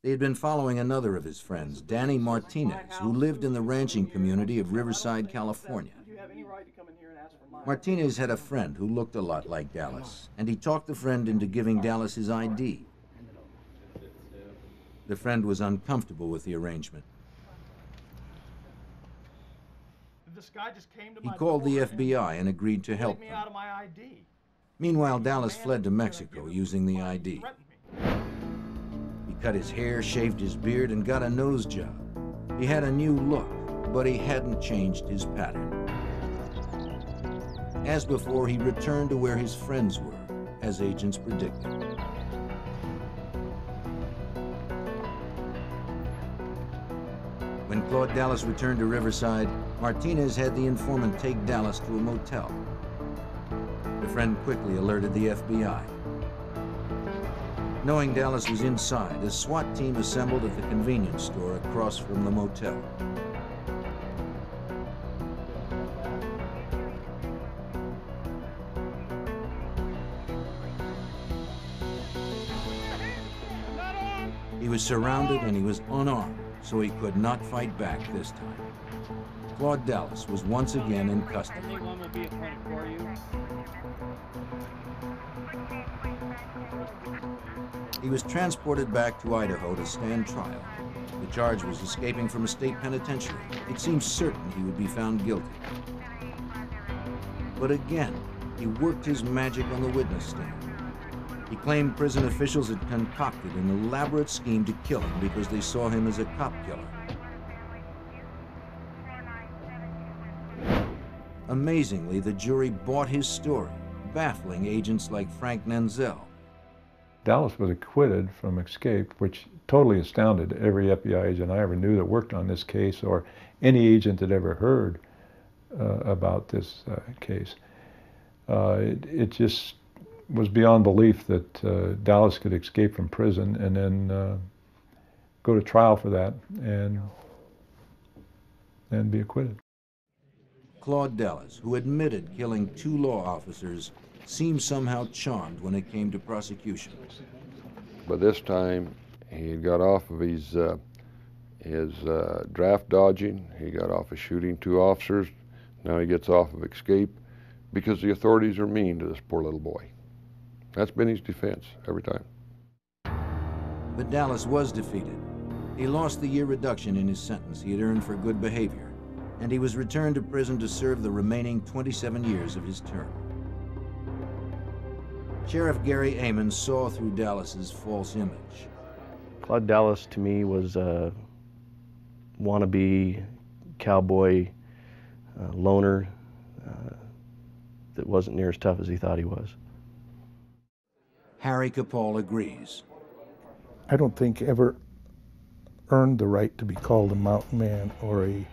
They had been following another of his friends, Danny Martinez, who lived in the ranching community of Riverside, California. Martinez had a friend who looked a lot like Dallas, and he talked the friend into giving Dallas his ID. The friend was uncomfortable with the arrangement. He called the FBI and agreed to help them. Meanwhile, Dallas fled to Mexico using the ID. He cut his hair, shaved his beard, and got a nose job. He had a new look, but he hadn't changed his pattern. As before, he returned to where his friends were, as agents predicted. When Claude Dallas returned to Riverside, Martinez had the informant take Dallas to a motel. The friend quickly alerted the FBI. Knowing Dallas was inside, a SWAT team assembled at the convenience store across from the motel. He was surrounded and he was unarmed, so he could not fight back this time. Claude Dallas was once again in custody. Anyone will be appointed for you. He was transported back to Idaho to stand trial. The charge was escaping from a state penitentiary. It seemed certain he would be found guilty. But again, he worked his magic on the witness stand. He claimed prison officials had concocted an elaborate scheme to kill him because they saw him as a cop killer. Amazingly, the jury bought his story, baffling agents like Frank Nanzel. Dallas was acquitted from escape, which totally astounded every FBI agent I ever knew that worked on this case, or any agent that ever heard about this case. It just was beyond belief that Dallas could escape from prison and then go to trial for that and be acquitted. Claude Dallas, who admitted killing 2 law officers, seemed somehow charmed when it came to prosecution. But this time, he got off of his draft dodging. He got off of shooting 2 officers. Now he gets off of escape because the authorities are mean to this poor little boy. That's been his defense every time. But Dallas was defeated. He lost the year reduction in his sentence he had earned for good behavior, and he was returned to prison to serve the remaining 27 years of his term. Sheriff Gary Amon saw through Dallas's false image. Claude Dallas, to me, was a wannabe cowboy loner that wasn't near as tough as he thought he was. Harry Capall agrees. I don't think ever earned the right to be called a mountain man or a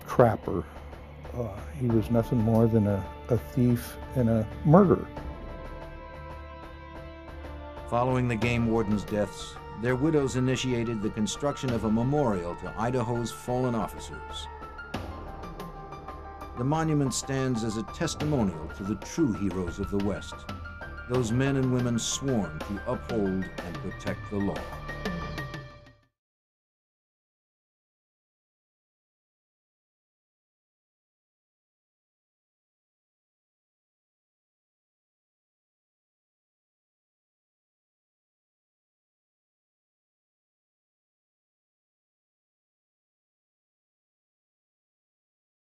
trapper. He was nothing more than a thief and a murderer. Following the game warden's deaths, their widows initiated the construction of a memorial to Idaho's fallen officers. The monument stands as a testimonial to the true heroes of the West, those men and women sworn to uphold and protect the law.